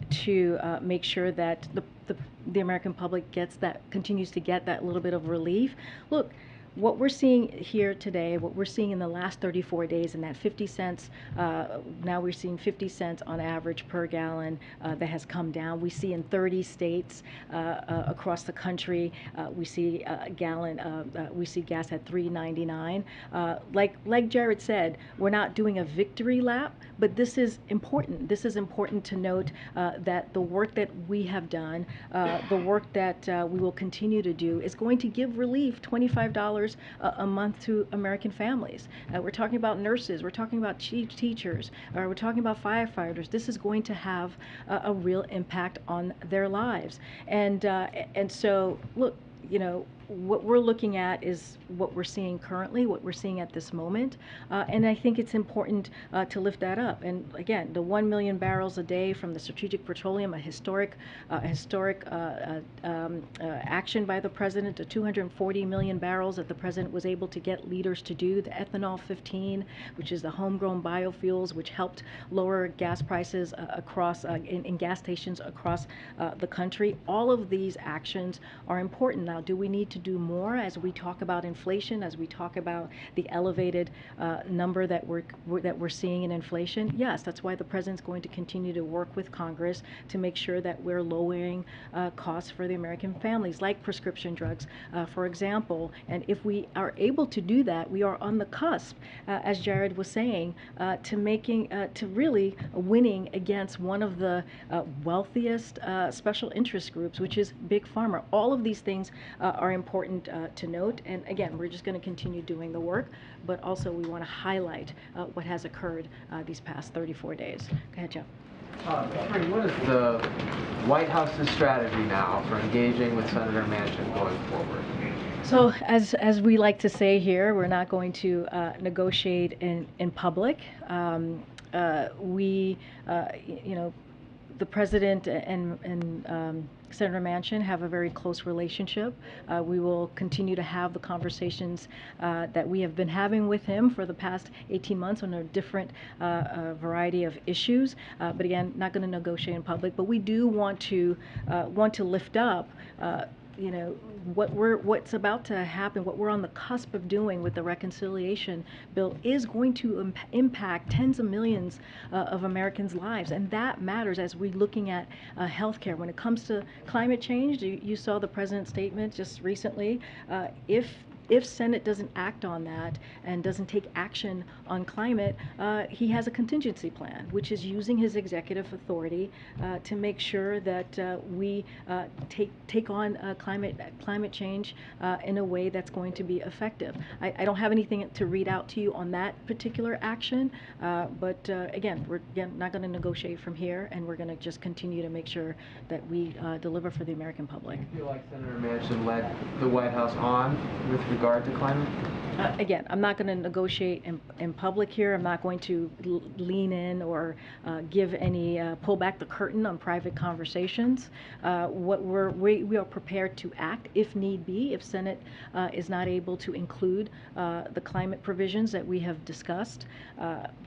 to make sure that the American public continues to get that little bit of relief. Look, what we're seeing here today, what we're seeing in the last 34 days, and that 50 cents, now we're seeing 50 cents on average per gallon that has come down. We see in 30 states across the country, we see we see gas at $3.99. Like Jared said, we're not doing a victory lap, but this is important. This is important to note that the work that we have done, the work that we will continue to do, is going to give relief, $25 a month to American families. We're talking about nurses, we're talking about teachers, we're talking about firefighters. This is going to have a real impact on their lives. And so, look, you know, what we're looking at is what we're seeing currently, what we're seeing at this moment, and I think it's important to lift that up. And again, the 1 million barrels a day from the Strategic Petroleum, a historic action by the president, the 240 million barrels that the president was able to get leaders to do, the ethanol 15, which is the homegrown biofuels, which helped lower gas prices across in gas stations across the country. All of these actions are important. Now, do we need to do more as we talk about inflation, as we talk about the elevated number that we're seeing in inflation? Yes, that's why the president's going to continue to work with Congress to make sure that we're lowering costs for the American families, like prescription drugs, for example. And if we are able to do that, we are on the cusp, as Jared was saying, to really winning against one of the wealthiest special interest groups, which is Big Pharma. All of these things are important to note. And again, we're just going to continue doing the work, but also we want to highlight what has occurred these past 34 days. Go ahead, Joe. Karine, what is the White House's strategy now for engaging with Senator Manchin going forward? So, as we like to say here, we're not going to negotiate in public. The president and Senator Manchin have a very close relationship. We will continue to have the conversations that we have been having with him for the past 18 months on a different variety of issues. But again, not going to negotiate in public. But we do want to lift up you know, what's about to happen, what we're on the cusp of doing with the reconciliation bill is going to impact tens of millions of Americans' lives, and that matters as we're looking at healthcare. When it comes to climate change, you saw the president's statement just recently. If Senate doesn't act on that and doesn't take action on climate, he has a contingency plan, which is using his executive authority to make sure that we take on climate change in a way that's going to be effective. I don't have anything to read out to you on that particular action, but again, we're not going to negotiate from here, and we're going to just continue to make sure that we deliver for the American public. Do you feel like Senator Manchin led the White House on with regard to climate? Again, I'm not going to negotiate in public here. I'm not going to lean in or give any pull back the curtain on private conversations. We are prepared to act if need be, if Senate is not able to include the climate provisions that we have discussed.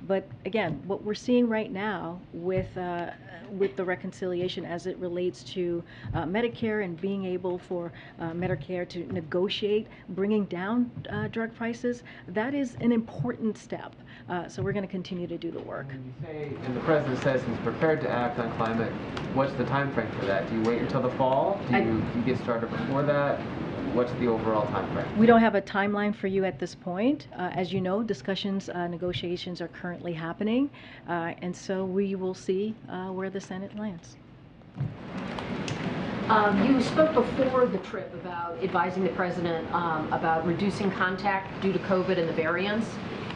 But again, what we're seeing right now with the reconciliation as it relates to Medicare and being able for Medicare to negotiate bringing down drug prices, that is an important step. So we're going to continue to do the work. When you say, and the president says he's prepared to act on climate, what's the time frame for that? Do you wait until the fall? Do you get started before that? What's the overall time frame? We don't have a timeline for you at this point. As you know, negotiations are currently happening, and so we will see where the Senate lands. You spoke before the trip about advising the president about reducing contact due to COVID and the variants.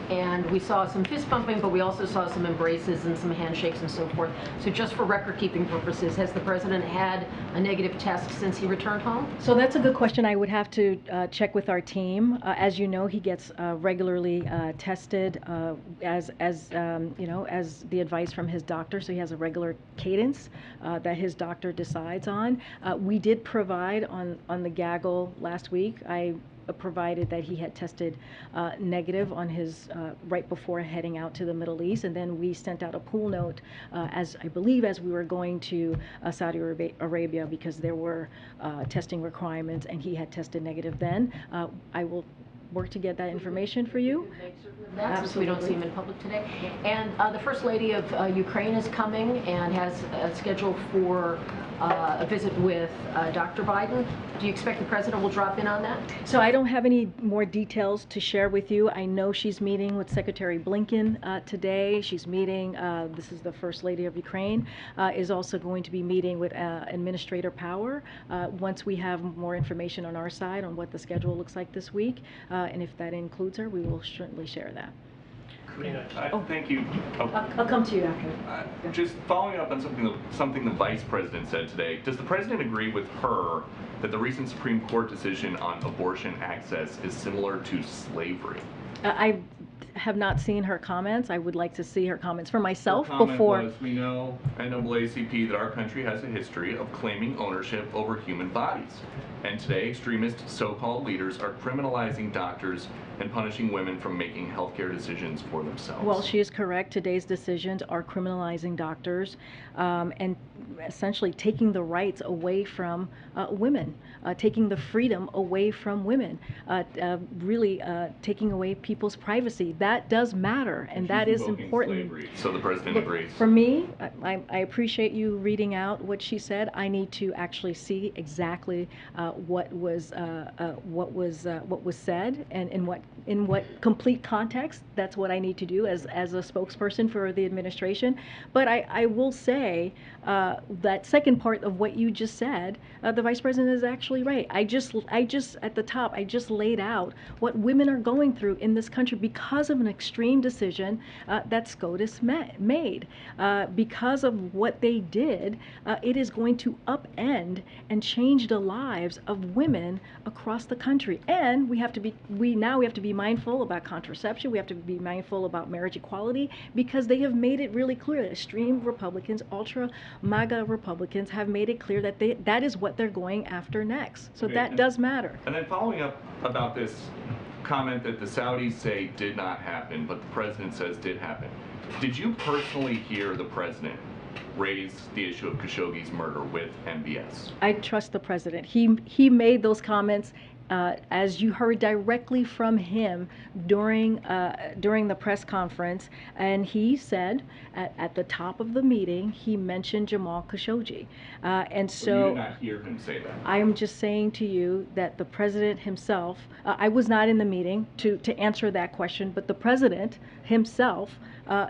and we saw some fist bumping, but we also saw some embraces and some handshakes and so forth. So just for record-keeping purposes, has the president had a negative test since he returned home? So that's a good question. I would have to check with our team. As you know, he gets regularly tested as you know, as the advice from his doctor. So he has a regular cadence that his doctor decides on. We did provide on the gaggle last week. I provided that he had tested negative on his right before heading out to the Middle East, and then we sent out a pool note as I believe as we were going to Saudi Arabia because there were testing requirements, and he had tested negative then. I will work to get that information for you. Since we don't see him in public today. And the First Lady of Ukraine is coming and has a schedule for a visit with Dr. Biden. Do you expect the president will drop in on that? So I don't have any more details to share with you. I know she's meeting with Secretary Blinken today. She's meeting, this is the First Lady of Ukraine, is also going to be meeting with Administrator Power once we have more information on our side on what the schedule looks like this week. And if that includes her, we will certainly share that. Thank you. I'll come to you after. Just following up on something the Vice President said today, does the President agree with her that the recent Supreme Court decision on abortion access is similar to slavery? I have not seen her comments. I would like to see her comments for myself Her comment before. was, we know, NAACP, that our country has a history of claiming ownership over human bodies. And today, extremist so-called leaders are criminalizing doctors and punishing women from making healthcare decisions for themselves. Well, she is correct. Today's decisions are criminalizing doctors and essentially taking the rights away from women, taking the freedom away from women, really taking away people's privacy. That does matter, and that is important. Slavery, so the president agrees. For me, I appreciate you reading out what she said. I need to actually see exactly what was said and in what complete context. That's what I need to do as a spokesperson for the administration. But I will say that second part of what you just said, the Vice President is actually right. I just at the top, I just laid out what women are going through in this country because of an extreme decision that SCOTUS made. Because of what they did, it is going to upend and change the lives of women across the country. And we now have to be mindful about contraception. We have to be mindful about marriage equality because they have made it really clear. Extreme Republicans, ultra MAGA Republicans have made it clear that that is what they're going after next. So that does matter. And then following up about this comment that the Saudis say did not happen, but the president says did happen. Did you personally hear the president raise the issue of Khashoggi's murder with MBS? I trust the president. He made those comments as you heard directly from him during the press conference, and he said at the top of the meeting he mentioned Jamal Khashoggi, and so you did not hear him say that. I am just saying to you that the president himself, I was not in the meeting to answer that question, but the president himself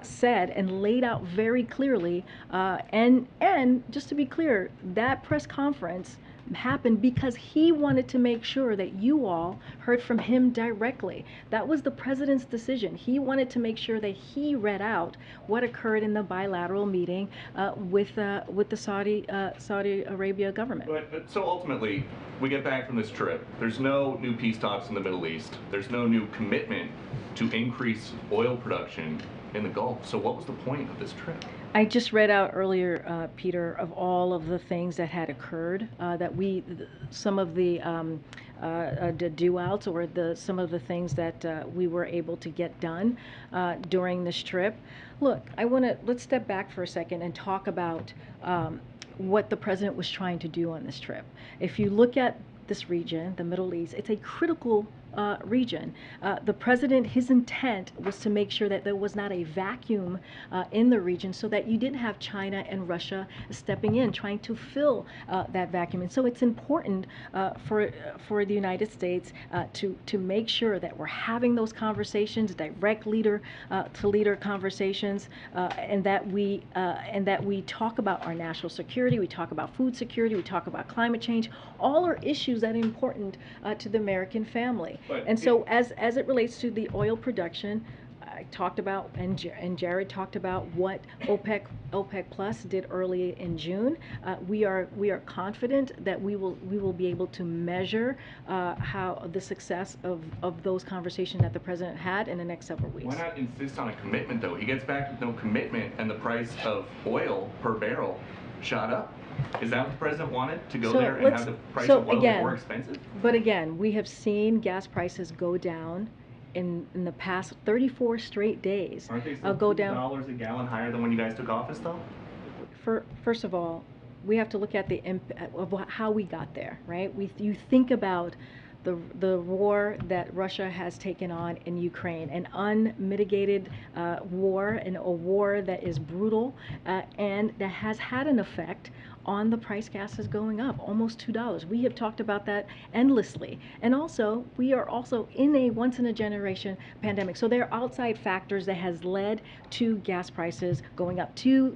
said and laid out very clearly, and just to be clear, that press conference happened because he wanted to make sure that you all heard from him directly. That was the president's decision. He wanted to make sure that he read out what occurred in the bilateral meeting with the Saudi Arabia government. But so ultimately, we get back from this trip. There's no new peace talks in the Middle East. There's no new commitment to increase oil production in the Gulf. So what was the point of this trip? I just read out earlier, Peter, of all of the things that had occurred, some of the do-outs or some of the things that we were able to get done during this trip. Look, let's step back for a second and talk about what the president was trying to do on this trip. If you look at this region, the Middle East, it's a critical region. The president, his intent was to make sure that there was not a vacuum in the region so that you didn't have China and Russia stepping in, trying to fill that vacuum. And so it's important for the United States to make sure that we're having those conversations, direct leader to leader conversations, and that we talk about our national security, we talk about food security, we talk about climate change. All are issues that are important to the American family. And so as it relates to the oil production, I talked about, and Jared talked about what OPEC Plus did early in June. We are confident that we will be able to measure how the success of those conversations that the president had in the next several weeks. Why not insist on a commitment, though? He gets back with no commitment, and the price of oil per barrel shot up. Is that what the president wanted, to go there and have the price of oil get more expensive? But again, we have seen gas prices go down in the past 34 straight days. Aren't they still $2 a gallon higher than when you guys took office, though? First of all, we have to look at the impact of how we got there, right? You think about the war that Russia has taken on in Ukraine, an unmitigated war, and a war that is brutal and that has had an effect on the price gases going up, almost $2. We have talked about that endlessly. And also, we are also in a once-in-a-generation pandemic. So there are outside factors that has led to gas prices going up, to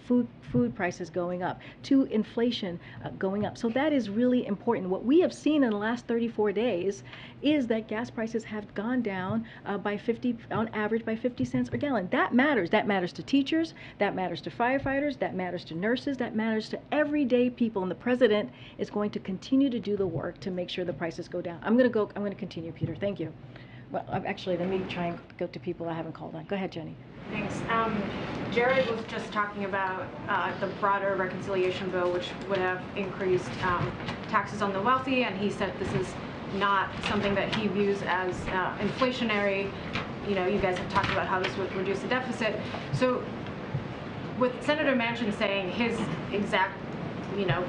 food prices going up, to inflation going up. So that is really important. What we have seen in the last 34 days is that gas prices have gone down on average by 50 cents a gallon. That matters. That matters to teachers, that matters to firefighters, that matters to nurses, that matters to everyday people. And the president is going to continue to do the work to make sure the prices go down. I'm going to continue, Peter. Thank you. Well, actually, let me try and go to people I haven't called on. Go ahead, Jenny. Thanks. Jared was just talking about the broader reconciliation bill, which would have increased taxes on the wealthy, and he said this is not something that he views as inflationary. You know, you guys have talked about how this would reduce the deficit. So with Senator Manchin saying his exact,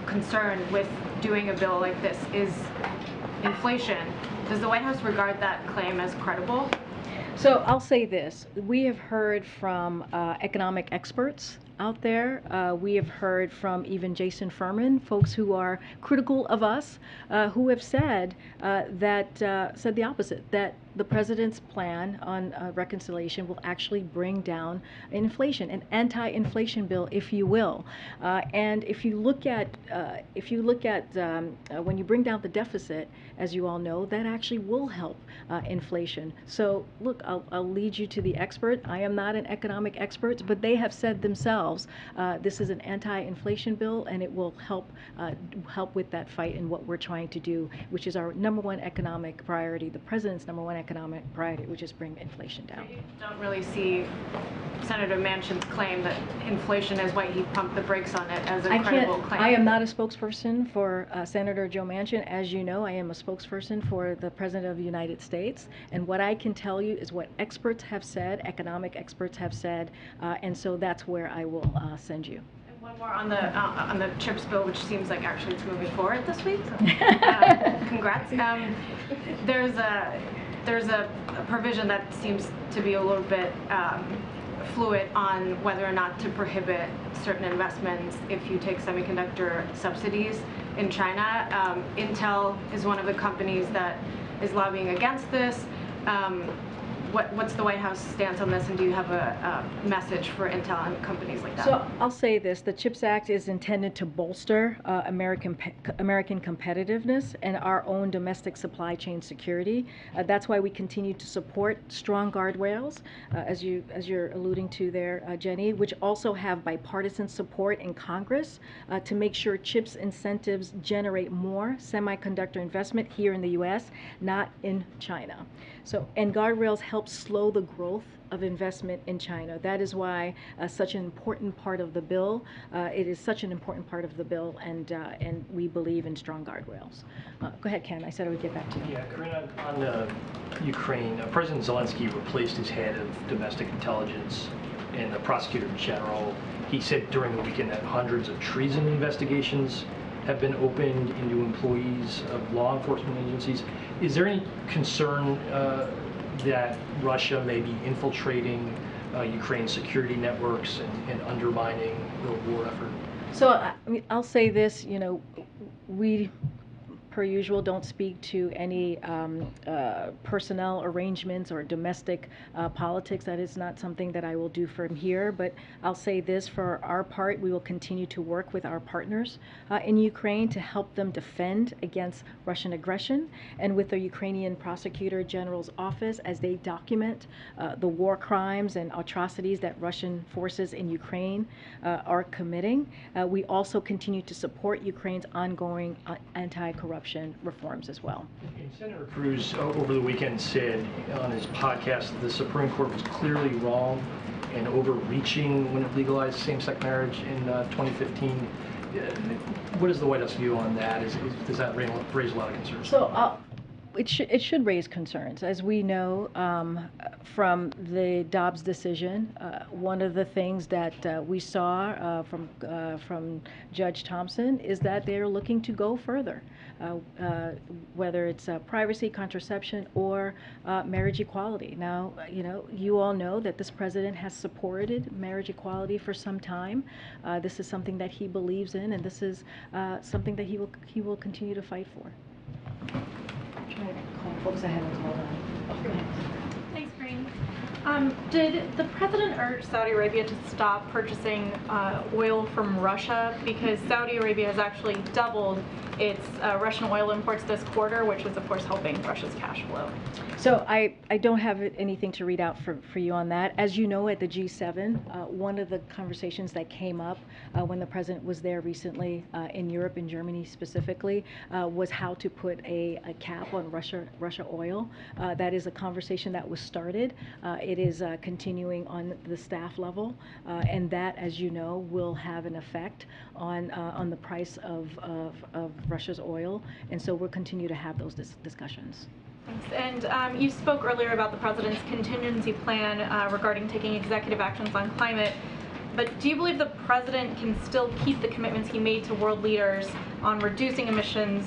concern with doing a bill like this is inflation, does the White House regard that claim as credible? So I'll say this. We have heard from economic experts out there. We have heard from even Jason Furman, folks who are critical of us, who have said said the opposite, that the president's plan on reconciliation will actually bring down inflation, an anti-inflation bill, if you will. And if you look at when you bring down the deficit, as you all know, that actually will help inflation. So look, I'll lead you to the expert. I am not an economic expert, but they have said themselves this is an anti-inflation bill, and it will help with that fight and what we're trying to do, which is our number one economic priority, the president's number one economic priority, which is bring inflation down. You don't really see Senator Manchin's claim that inflation is why he pumped the brakes on it as a credible claim. I am not a spokesperson for Senator Joe Manchin. As you know, I am a spokesperson for the President of the United States. And what I can tell you is what experts have said, economic experts have said, and so that's where I will send you. And one more on the CHIPS bill, which seems like actually it's moving forward this week. So, congrats. There's a provision that seems to be a little bit fluid on whether or not to prohibit certain investments if you take semiconductor subsidies in China. Intel is one of the companies that is lobbying against this. What's the White House stance on this, and do you have a message for Intel and companies like that? So I'll say this: the CHIPS Act is intended to bolster American competitiveness and our own domestic supply chain security. That's why we continue to support strong guardrails, as you're alluding to there, Jenny, which also have bipartisan support in Congress to make sure CHIPS incentives generate more semiconductor investment here in the U.S., not in China. So, and guardrails help slow the growth of investment in China. That is why such an important part of the bill. It is such an important part of the bill, and we believe in strong guardrails. Go ahead, Ken. I said I would get back to you. Yeah, Karine, on Ukraine, President Zelensky replaced his head of domestic intelligence and the prosecutor general. He said during the weekend that hundreds of treason investigations have been opened into employees of law enforcement agencies. Is there any concern that Russia may be infiltrating Ukraine's security networks and undermining the war effort? So I'll say this, we per usual, don't speak to any personnel arrangements or domestic politics. That is not something that I will do from here, but I'll say this: for our part, we will continue to work with our partners in Ukraine to help them defend against Russian aggression, and with the Ukrainian Prosecutor General's office as they document the war crimes and atrocities that Russian forces in Ukraine are committing. We also continue to support Ukraine's ongoing anti-corruption reforms as well. And Senator Cruz over the weekend said on his podcast that the Supreme Court was clearly wrong and overreaching when it legalized same-sex marriage in 2015. What is the White House view on that? Does that raise a lot of concerns? So it should raise concerns. As we know from the Dobbs decision, one of the things that we saw from Judge Thompson is that they're looking to go further, whether it's privacy, contraception, or marriage equality. Now, you all know that this president has supported marriage equality for some time. This is something that he believes in, and this is something that he will continue to fight for. Folks I haven't called on. Go ahead. Thanks, Karine. Did the president urge Saudi Arabia to stop purchasing oil from Russia? Because Saudi Arabia has actually doubled its Russian oil imports this quarter, which was, of course, helping Russia's cash flow. So I don't have anything to read out for you on that. As you know, at the G7, one of the conversations that came up when the president was there recently in Europe, in Germany specifically, was how to put a cap on Russia oil. That is a conversation that was started. It is continuing on the staff level, and that, as you know, will have an effect on the price of Russia's oil. And so we'll continue to have those discussions. Thanks. And you spoke earlier about the president's contingency plan regarding taking executive actions on climate. But do you believe the president can still keep the commitments he made to world leaders on reducing emissions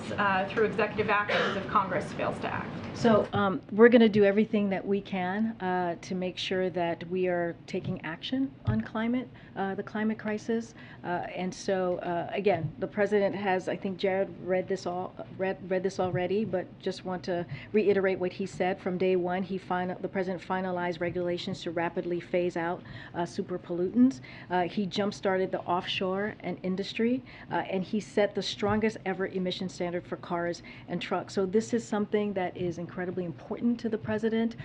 through executive actions if Congress fails to act? So we're going to do everything that we can to make sure that we are taking action on the climate crisis. And so again, the president has, I think Jared read this already, but just want to reiterate what he said from day one. The president finalized regulations to rapidly phase out super pollutants. He jump-started the offshore and industry, and he set the strongest ever emission standard for cars and trucks. So this is something that is incredibly important to the president.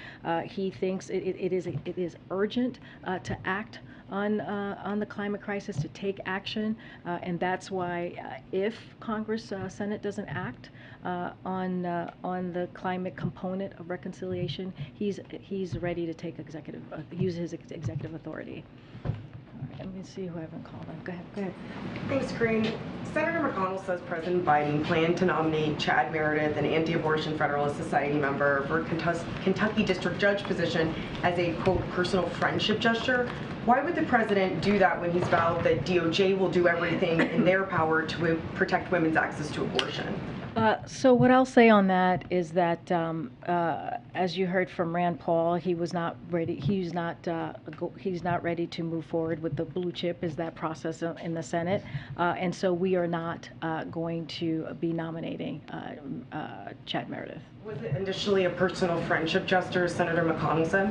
He thinks it is urgent to act on the climate crisis, to take action, and that's why if Congress, Senate doesn't act on the climate component of reconciliation, he's ready to take use his executive authority. Let me see who I haven't called on. Go ahead. Thanks, Karine. Senator McConnell says President Biden planned to nominate Chad Meredith, an anti-abortion Federalist Society member, for Kentucky District Judge position as a, quote, personal friendship gesture. Why would the president do that when he's vowed that DOJ will do everything in their power to protect women's access to abortion? So what I'll say on that is that, as you heard from Rand Paul, he was not ready. He's not ready to move forward with the blue chip. Is that process in the Senate? And so we are not going to be nominating Chad Meredith. Was it initially a personal friendship gesture, as Senator McConnell said?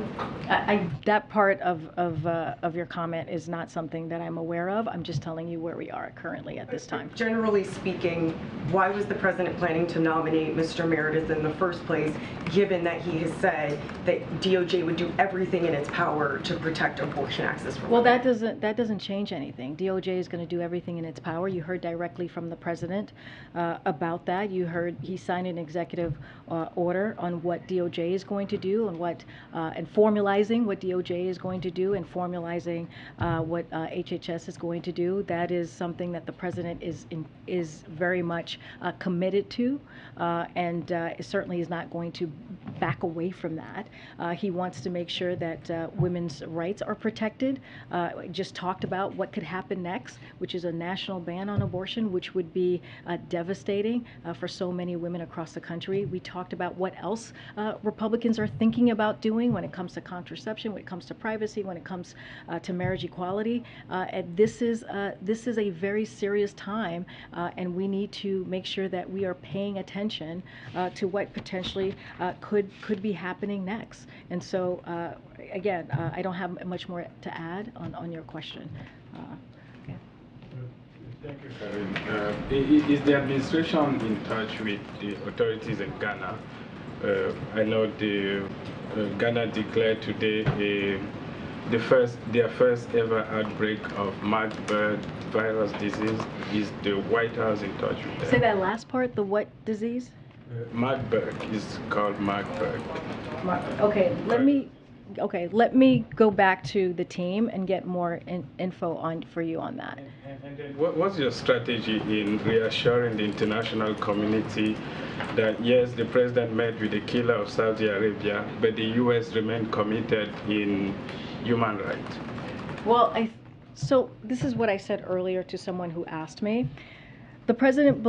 That part of your comment is not something that I'm aware of. I'm just telling you where we are currently at this time. Generally speaking, why was the president planning to nominate Mr. Meredith in the first place, given that he has said that DOJ would do everything in its power to protect abortion access for women? Well, that doesn't change anything. DOJ is going to do everything in its power. You heard directly from the president about that. You heard he signed an executive order on what DOJ is going to do and formalizing what DOJ is going to do and formalizing what HHS is going to do. That is something that the president is very much committed to, and certainly is not going to back away from that. He wants to make sure that women's rights are protected. Just talked about what could happen next, which is a national ban on abortion, which would be devastating for so many women across the country. We talked talked about what else Republicans are thinking about doing when it comes to contraception, when it comes to privacy, when it comes to marriage equality. And this is a very serious time, and we need to make sure that we are paying attention to what potentially could be happening next. And so, again, I don't have much more to add on your question. Okay. Thank you, Karine. Is the administration in touch with the authorities in Ghana? I know Ghana declared today their first ever outbreak of Marburg virus disease. Is the White House in touch with them? Say that last part, the what disease? Marburg is called Marburg. Okay, let me go back to the team and get more info for you on that. And then what's your strategy in reassuring the international community that yes, the president met with the killer of Saudi Arabia, but the U.S. remained committed in human rights? Well, so this is what I said earlier to someone who asked me. The president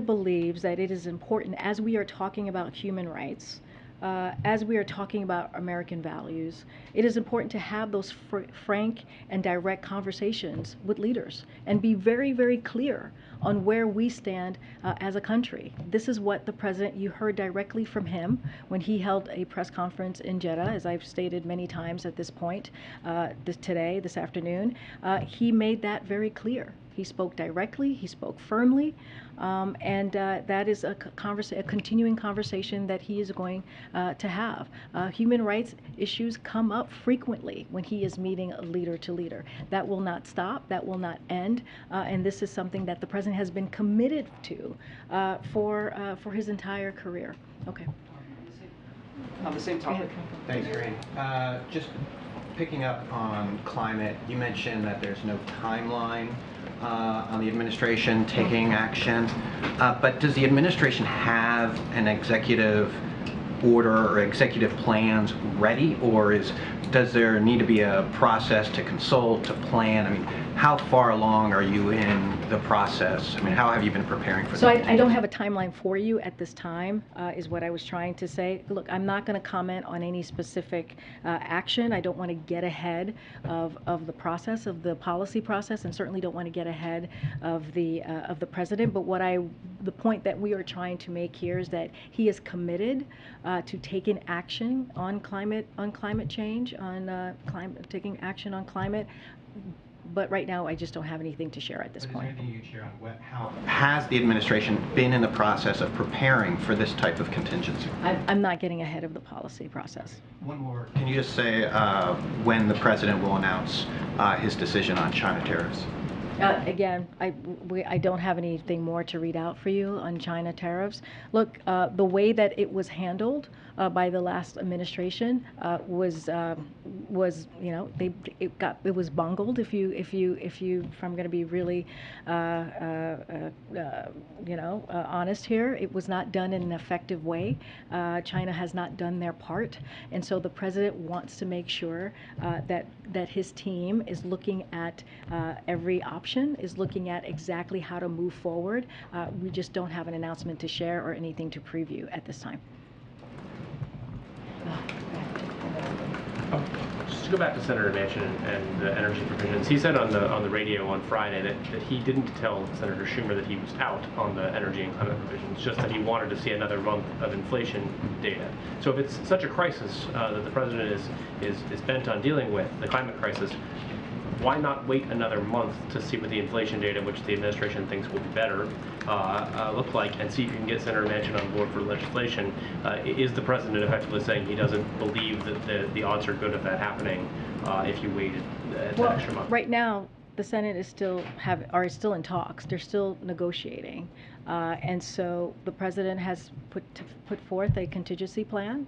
believes that it is important, as we are talking about human rights, as we are talking about American values, it is important to have those frank and direct conversations with leaders and be very, very clear on where we stand as a country. This is what the president, you heard directly from him when he held a press conference in Jeddah, as I've stated many times at this point, this afternoon. He made that very clear. He spoke directly, he spoke firmly, and that is a continuing conversation that he is going to have. Human rights issues come up frequently when he is meeting leader to leader. That will not stop, that will not end, and this is something that the president has been committed to for his entire career. Okay. On the same topic. Thanks, Karine. Just picking up on climate, you mentioned that there's no timeline on the administration taking action, but does the administration have an executive order or executive plans ready, or does there need to be a process to consult, to plan? I mean, how far along are you in the process? I mean, how have you been preparing for So that? I don't have a timeline for you at this time, is what I was trying to say. Look, I'm not going to comment on any specific action. I don't want to get ahead of the process, of the policy process, and certainly don't want to get ahead of the president. But the point that we are trying to make here is that he is committed to taking action on climate change, taking action on climate. But right now, I just don't have anything to share at this point. Is there anything you can share on how has the administration been in the process of preparing for this type of contingency? I'm not getting ahead of the policy process. One more. Can you just say when the president will announce his decision on China tariffs? Again, I don't have anything more to read out for you on China tariffs. Look, the way that it was handled by the last administration was it was bungled. If I'm going to be really honest here, it was not done in an effective way. China has not done their part, and so the president wants to make sure that his team is looking at every option, is looking at exactly how to move forward. We just don't have an announcement to share or anything to preview at this time. Just to go back to Senator Manchin and the energy provisions, he said on the radio on Friday that he didn't tell Senator Schumer that he was out on the energy and climate provisions, just that he wanted to see another month of inflation data. So if it's such a crisis that the president is bent on dealing with, the climate crisis, why not wait another month to see what the inflation data, which the administration thinks will be better, look like, and see if you can get Senator Manchin on board for legislation? Is the president effectively saying he doesn't believe that the odds are good of that happening if you waited an extra month? Right now, the Senate is still in talks. They're still negotiating, and so the president has put forth a contingency plan.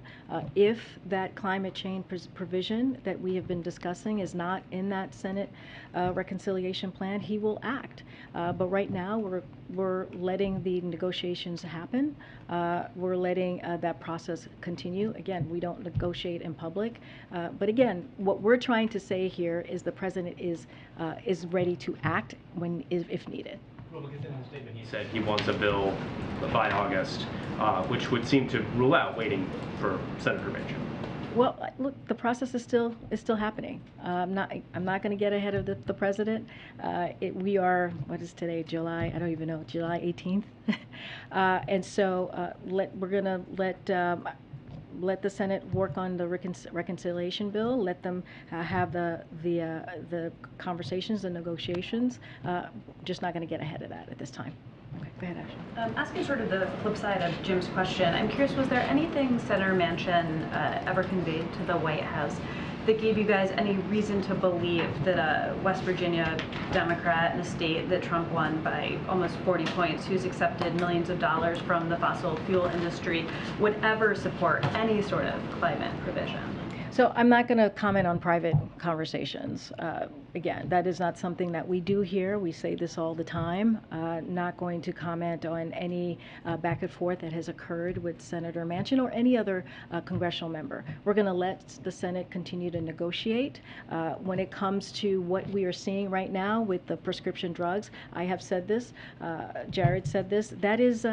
If that climate change provision that we have been discussing is not in that Senate reconciliation plan, he will act. But right now, we're letting the negotiations happen. We're letting that process continue. Again, we don't negotiate in public. But again, what we're trying to say here is the president is ready to act if needed. Well, because in his statement he said he wants a bill by August, which would seem to rule out waiting for Senator Manchin. Well, look, the process is still happening. I'm not going to get ahead of the president. We are, what is today, July? I don't even know, July 18th, and so we're going to let the Senate work on the reconciliation bill. Let them have the conversations, the negotiations. Just not going to get ahead of that at this time. Okay, go ahead, Ashley. Asking sort of the flip side of Jim's question, I'm curious, was there anything Senator Manchin ever conveyed to the White House that gave you guys any reason to believe that a West Virginia Democrat in a state that Trump won by almost 40 points, who's accepted millions of dollars from the fossil fuel industry, would ever support any sort of climate provision? So I'm not going to comment on private conversations. Again, that is not something that we do here. We say this all the time. Not going to comment on any back and forth that has occurred with Senator Manchin or any other congressional member. We're going to let the Senate continue to negotiate. When it comes to what we are seeing right now with the prescription drugs, I have said this, Jared said this, that is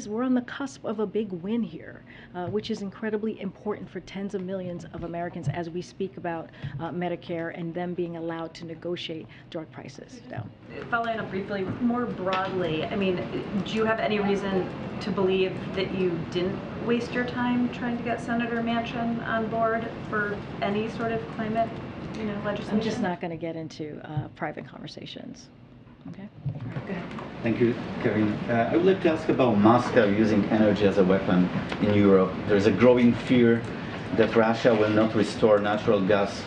we're on the cusp of a big win here, which is incredibly important for tens of millions of Americans as we speak about Medicare and them being allowed to negotiate drug prices down. Following up briefly, more broadly, I mean, do you have any reason to believe that you didn't waste your time trying to get Senator Manchin on board for any sort of climate, legislation? I'm just not going to get into private conversations. Okay. Go ahead. Thank you, Karine. I would like to ask about Moscow using energy as a weapon in Europe. There's a growing fear that Russia will not restore natural gas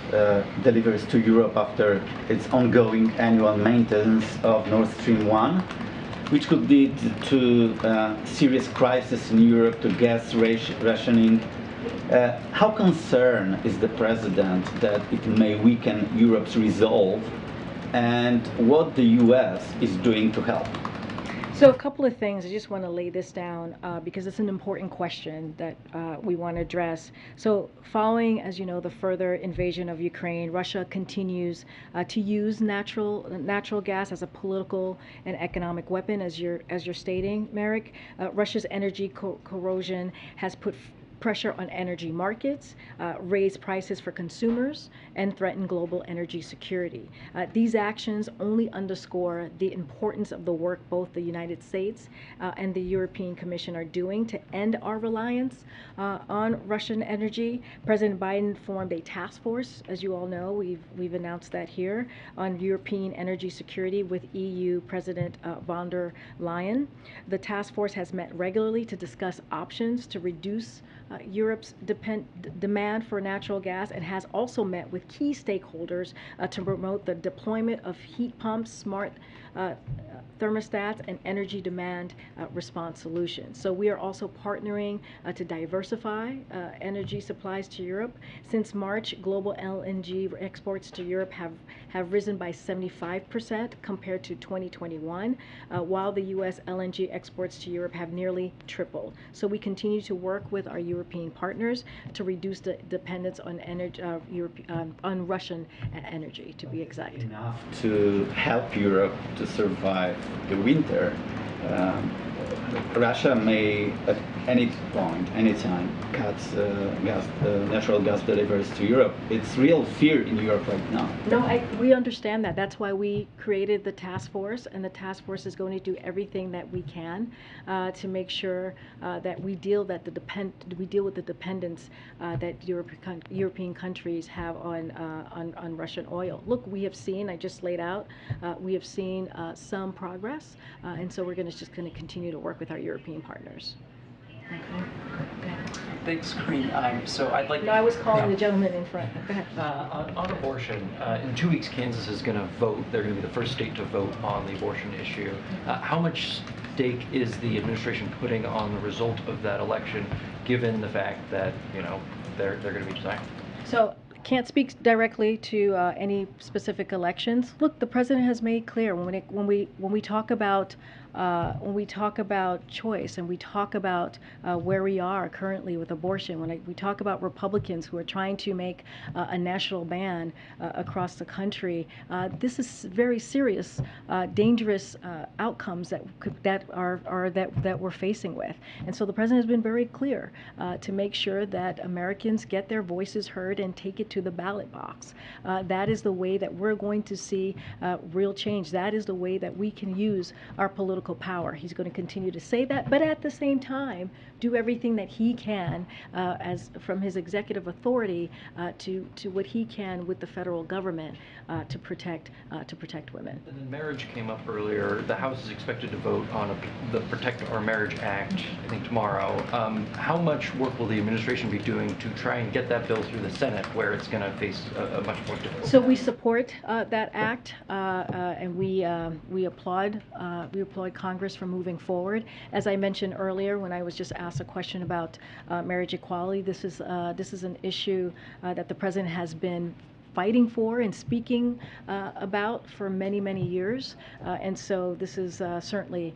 deliveries to Europe after its ongoing annual maintenance of Nord Stream 1, which could lead to serious crisis in Europe, to gas rationing. How concerned is the President that it may weaken Europe's resolve, and what the US is doing to help? So a couple of things, I just want to lay this down because it's an important question that we want to address. So following, as you know, the further invasion of Ukraine, Russia continues to use natural gas as a political and economic weapon, as you're stating, Merrick. Russia's energy corrosion has put pressure on energy markets, raise prices for consumers, and threaten global energy security. These actions only underscore the importance of the work both the United States and the European Commission are doing to end our reliance on Russian energy. President Biden formed a task force, as you all know, we've announced that here, on European energy security with EU President von der Leyen. The task force has met regularly to discuss options to reduce Europe's demand for natural gas, and has also met with key stakeholders to promote the deployment of heat pumps, smart thermostats, and energy demand response solutions. So we are also partnering to diversify energy supplies to Europe. Since March, global LNG exports to Europe have risen by 75% compared to 2021, while the U.S. LNG exports to Europe have nearly tripled. So we continue to work with our European partners to reduce the dependence on energy, on Russian energy, to be exact. Enough to help Europe to survive the winter. Russia may at any point, anytime, cut natural gas deliveries to Europe. It's real fear in Europe right now. No, we understand that. That's why we created the task force, and the task force is going to do everything that we can to make sure that we deal with the dependence that European countries have on Russian oil. Look, we have seen. I just laid out. We have seen some progress, and so we're just going to continue to work with our European partners. Okay. Thanks, Karine. So I'd like. No, I was calling the gentleman in front. Go ahead. On abortion, in 2 weeks, Kansas is going to vote. They're going to be the first state to vote on the abortion issue. How much stake is the administration putting on the result of that election, given the fact that they're going to be deciding? So. Can't speak directly to any specific elections. Look, the president has made clear when we talk about when we talk about choice and we talk about where we are currently with abortion, when we talk about Republicans who are trying to make a national ban across the country, this is very serious, dangerous outcomes that we're facing with. And so the president has been very clear to make sure that Americans get their voices heard and take it to the ballot box. That is the way that we're going to see real change. That is the way that we can use our political power. He's going to continue to say that, but at the same time, do everything that he can as from his executive authority to what he can with the federal government to protect women. And then marriage came up earlier. The House is expected to vote on the Protect Our Marriage Act, I think tomorrow. How much work will the administration be doing to try and get that bill through the Senate, where it's going to face a much more difficult? So we support that act, and we applaud Congress for moving forward. As I mentioned earlier, when I was just asked a question about marriage equality, this is an issue that the president has been fighting for and speaking about for many, many years, and so this is certainly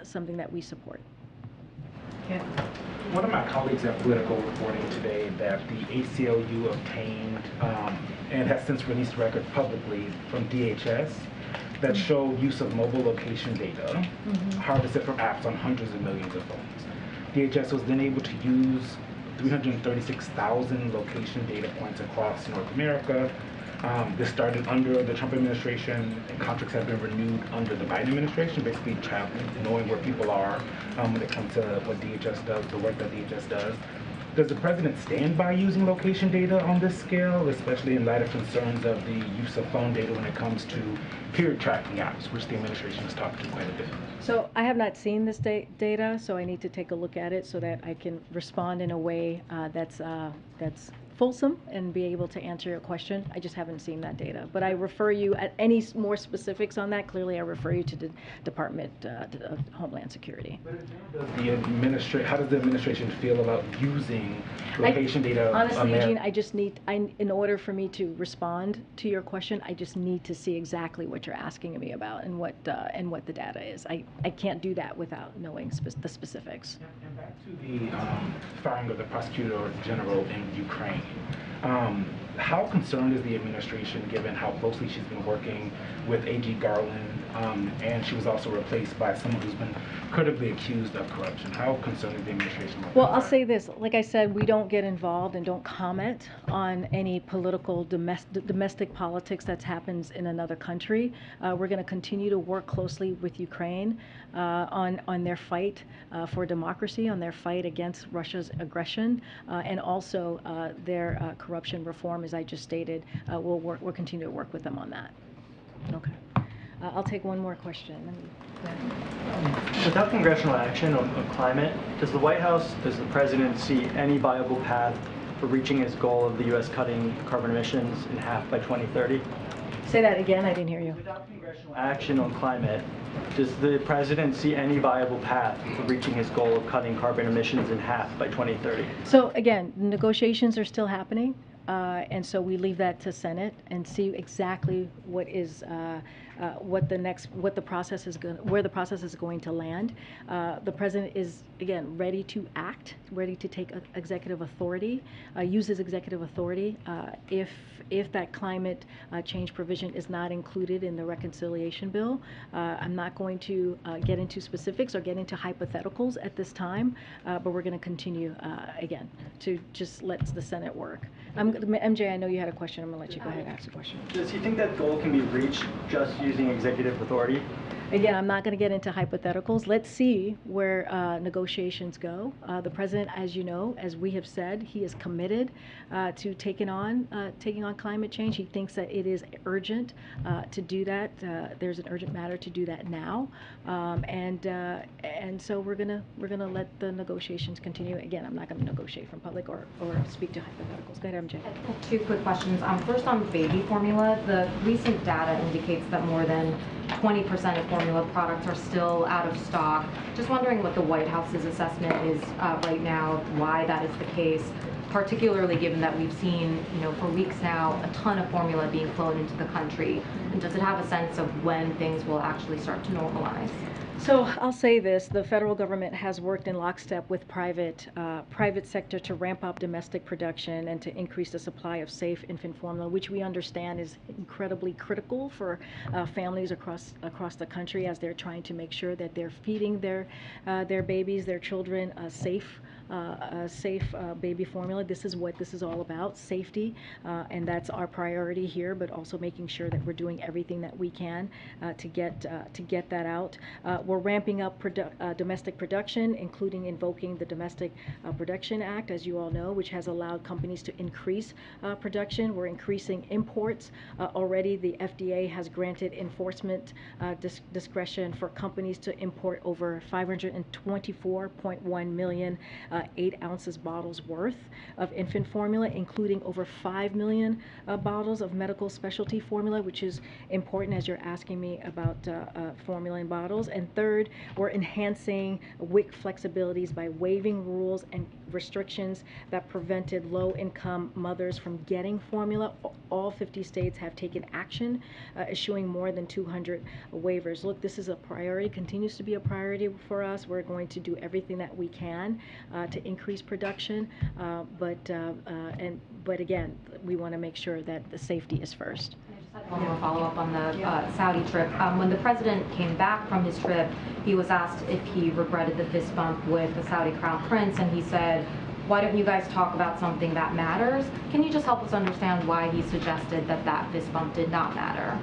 something that we support. Yeah. One of my colleagues at Political reporting today that the ACLU obtained and has since released records publicly from DHS that show use of mobile location data harvested from apps on hundreds of millions of phones. DHS was then able to use 336,000 location data points across North America. This started under the Trump administration, and contracts have been renewed under the Biden administration, basically traveling, knowing where people are when it comes to what DHS does, the work that DHS does. Does the president stand by using location data on this scale, especially in light of concerns of the use of phone data when it comes to period tracking apps, which the administration has talked to quite a bit? So I have not seen this data, so I need to take a look at it so that I can respond in a way that's fulsome and be able to answer your question. I just haven't seen that data, but I refer you at any more specifics on that. Clearly, I refer you to the Department of Homeland Security. How does the administration feel about using location data? Honestly, Eugene, I just need, in order for me to respond to your question, I just need to see exactly what you're asking me about and what the data is. I can't do that without knowing the specifics. And back to the firing of the prosecutor general in Ukraine. How concerned is the administration, given how closely she's been working with AG Garland, and she was also replaced by someone who's been credibly accused of corruption? How concerned is the administration? Well, I'll say this. Like I said, we don't get involved and don't comment on any political domestic politics that happens in another country. We're going to continue to work closely with Ukraine on their fight for democracy, on their fight against Russia's aggression, and also their corruption reform, as I just stated. We'll continue to work with them on that. Okay. I'll take one more question. Without congressional action on climate, does the White House, does the president see any viable path for reaching his goal of the U.S. cutting carbon emissions in half by 2030? Say that again, I didn't hear you. Without congressional action on climate, does the president see any viable path for reaching his goal of cutting carbon emissions in half by 2030? So again, negotiations are still happening. And so we leave that to Senate and see exactly what is where the process is going to land. The president is again ready to act, ready to take executive authority, use his executive authority if that climate change provision is not included in the reconciliation bill. I'm not going to get into specifics or get into hypotheticals at this time, but we're going to continue again to just let the Senate work. MJ, I know you had a question. I'm going to let you go ahead and ask the question. Does he think that goal can be reached just using executive authority? Again, I'm not going to get into hypotheticals. Let's see where negotiations go. The president, as you know, as we have said, he is committed to taking on climate change. He thinks that it is urgent to do that. There's an urgent matter to do that now, and so we're gonna let the negotiations continue. Again, I'm not going to negotiate from public or speak to hypotheticals. Go ahead, MJ. Two quick questions. First, on baby formula, the recent data indicates that more than 20% of formula products are still out of stock. Just wondering what the White House's assessment is right now, why that is the case. particularly given that we've seen, for weeks now, a ton of formula being flown into the country? And does it have a sense of when things will actually start to normalize? So I'll say this, the federal government has worked in lockstep with private sector to ramp up domestic production and to increase the supply of safe infant formula, which we understand is incredibly critical for families across the country as they're trying to make sure that they're feeding their babies, their children, safe baby formula. This is what this is all about, safety, and that's our priority here, but also making sure that we're doing everything that we can to get that out. We're ramping up domestic production, including invoking the Domestic Production Act, as you all know, which has allowed companies to increase production. We're increasing imports. Already the FDA has granted enforcement discretion for companies to import over 524.1 million 8 ounces bottles worth of infant formula, including over 5 million bottles of medical specialty formula, which is important as you're asking me about formula in bottles. And third, we're enhancing WIC flexibilities by waiving rules and restrictions that prevented low-income mothers from getting formula. All 50 states have taken action, issuing more than 200 waivers. Look, this is a priority, continues to be a priority for us. We're going to do everything that we can to increase production, but again, we want to make sure that the safety is first. One more follow-up on the Saudi trip. When the president came back from his trip, he was asked if he regretted the fist bump with the Saudi Crown Prince, and he said, "Why don't you guys talk about something that matters?" Can you just help us understand why he suggested that that fist bump did not matter?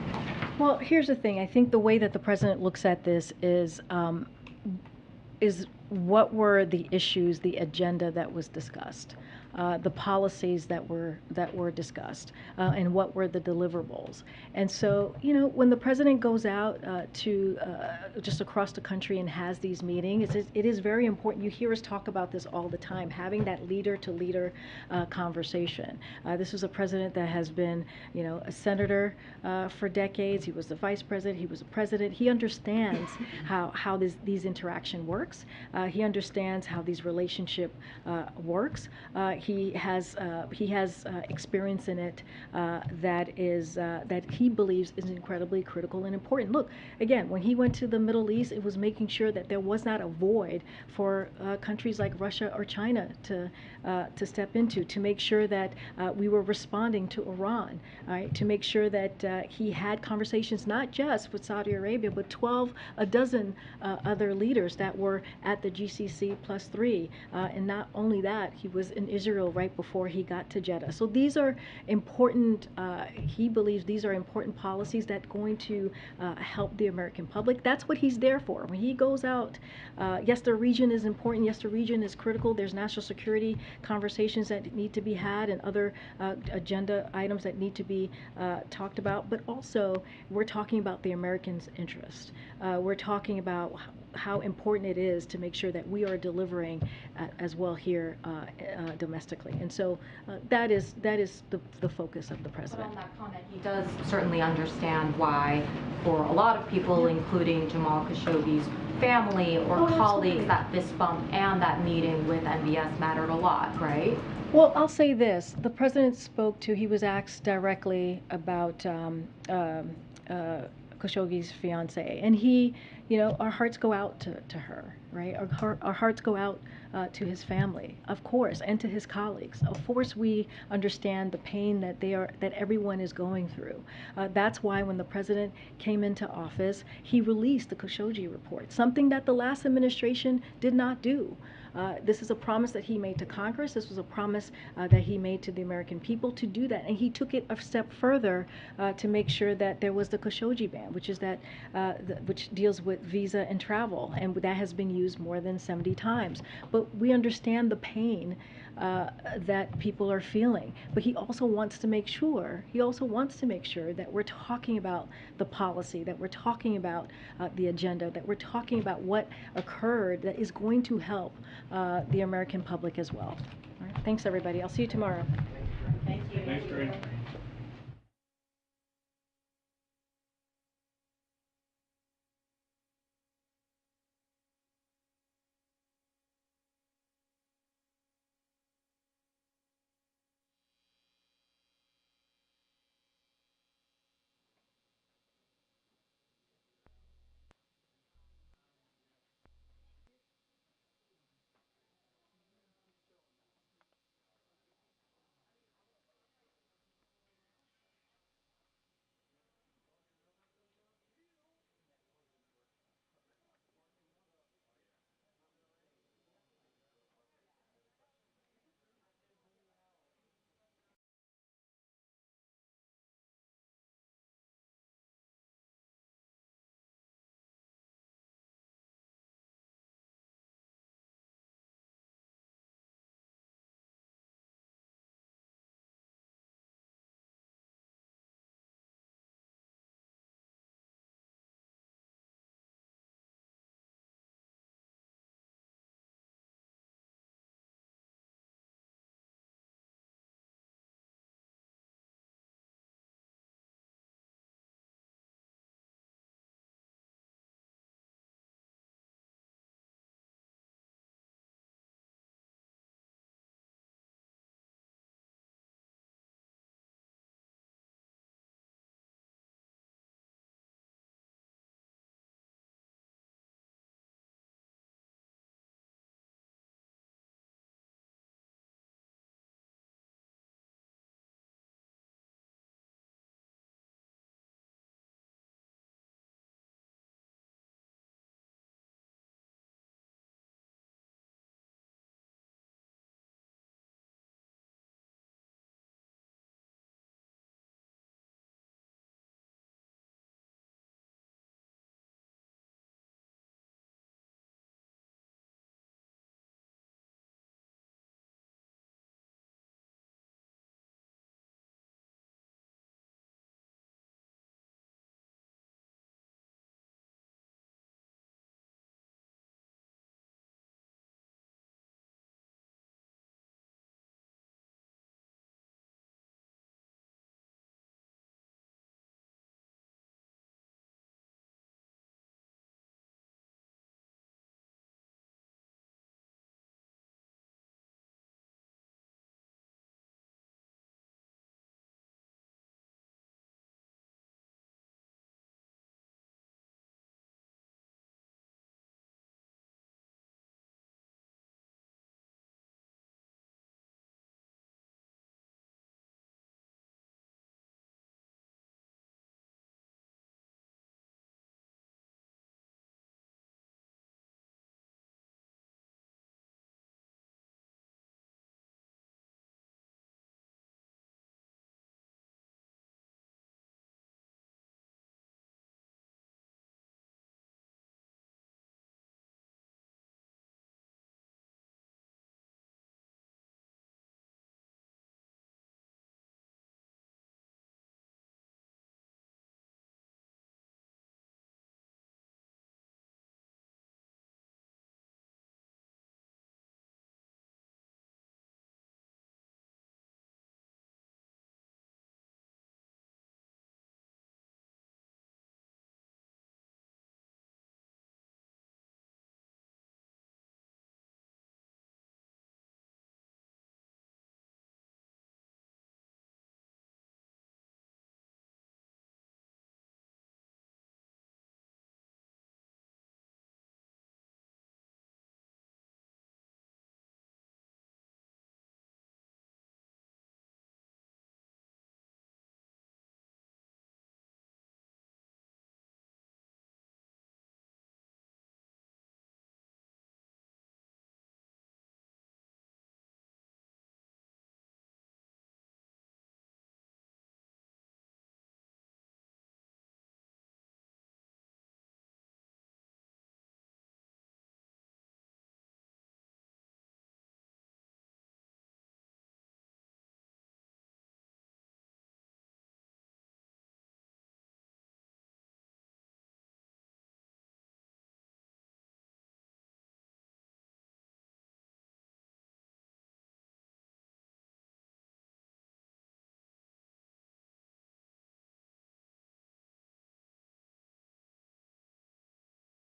Well, here's the thing. I think the way that the president looks at this is what were the issues, the agenda that was discussed, the policies that were discussed, and what were the deliverables. And so, when the president goes out to just across the country and has these meetings, it is very important. You hear us talk about this all the time, having that leader-to-leader conversation. This is a president that has been, a senator for decades. He was the vice president. He was a president. He understands how these interaction works. He understands how these relationship works. He has experience in it that he believes is incredibly critical and important. Look, again, when he went to the Middle East, it was making sure that there was not a void for countries like Russia or China to step into, to make sure that we were responding to Iran, right? To make sure that he had conversations not just with Saudi Arabia, but a dozen other leaders that were at the GCC +3, and not only that, he was in Israel right before he got to Jeddah. So these are important, he believes these are important policies that are going to help the American public. That's what he's there for. When he goes out, yes, the region is important, yes, the region is critical. There's national security conversations that need to be had and other agenda items that need to be talked about, but also we're talking about the Americans' interest. We're talking about how important it is to make sure that we are delivering as well here domestically. And so that is the focus of the president. But on that comment, he does certainly understand why, for a lot of people, including Jamal Khashoggi's family or colleagues, that fist bump and that meeting with MBS mattered a lot, right? Well, I'll say this. The president he was asked directly about Khashoggi's fiance, and our hearts go out to her, right? Our hearts go out to his family, of course, and to his colleagues. Of course, we understand the pain that everyone is going through. That's why when the president came into office, he released the Khashoggi report, something that the last administration did not do. This is a promise that he made to Congress. This was a promise that he made to the American people to do that. And he took it a step further to make sure that there was the Khashoggi ban, which deals with visa and travel. And that has been used more than 70 times. But we understand the pain that people are feeling. But he also wants to make sure that we're talking about the policy, that we're talking about the agenda, that we're talking about what occurred that is going to help the American public as well. All right. Thanks, everybody. I'll see you tomorrow. Thank you. Thanks, Karine.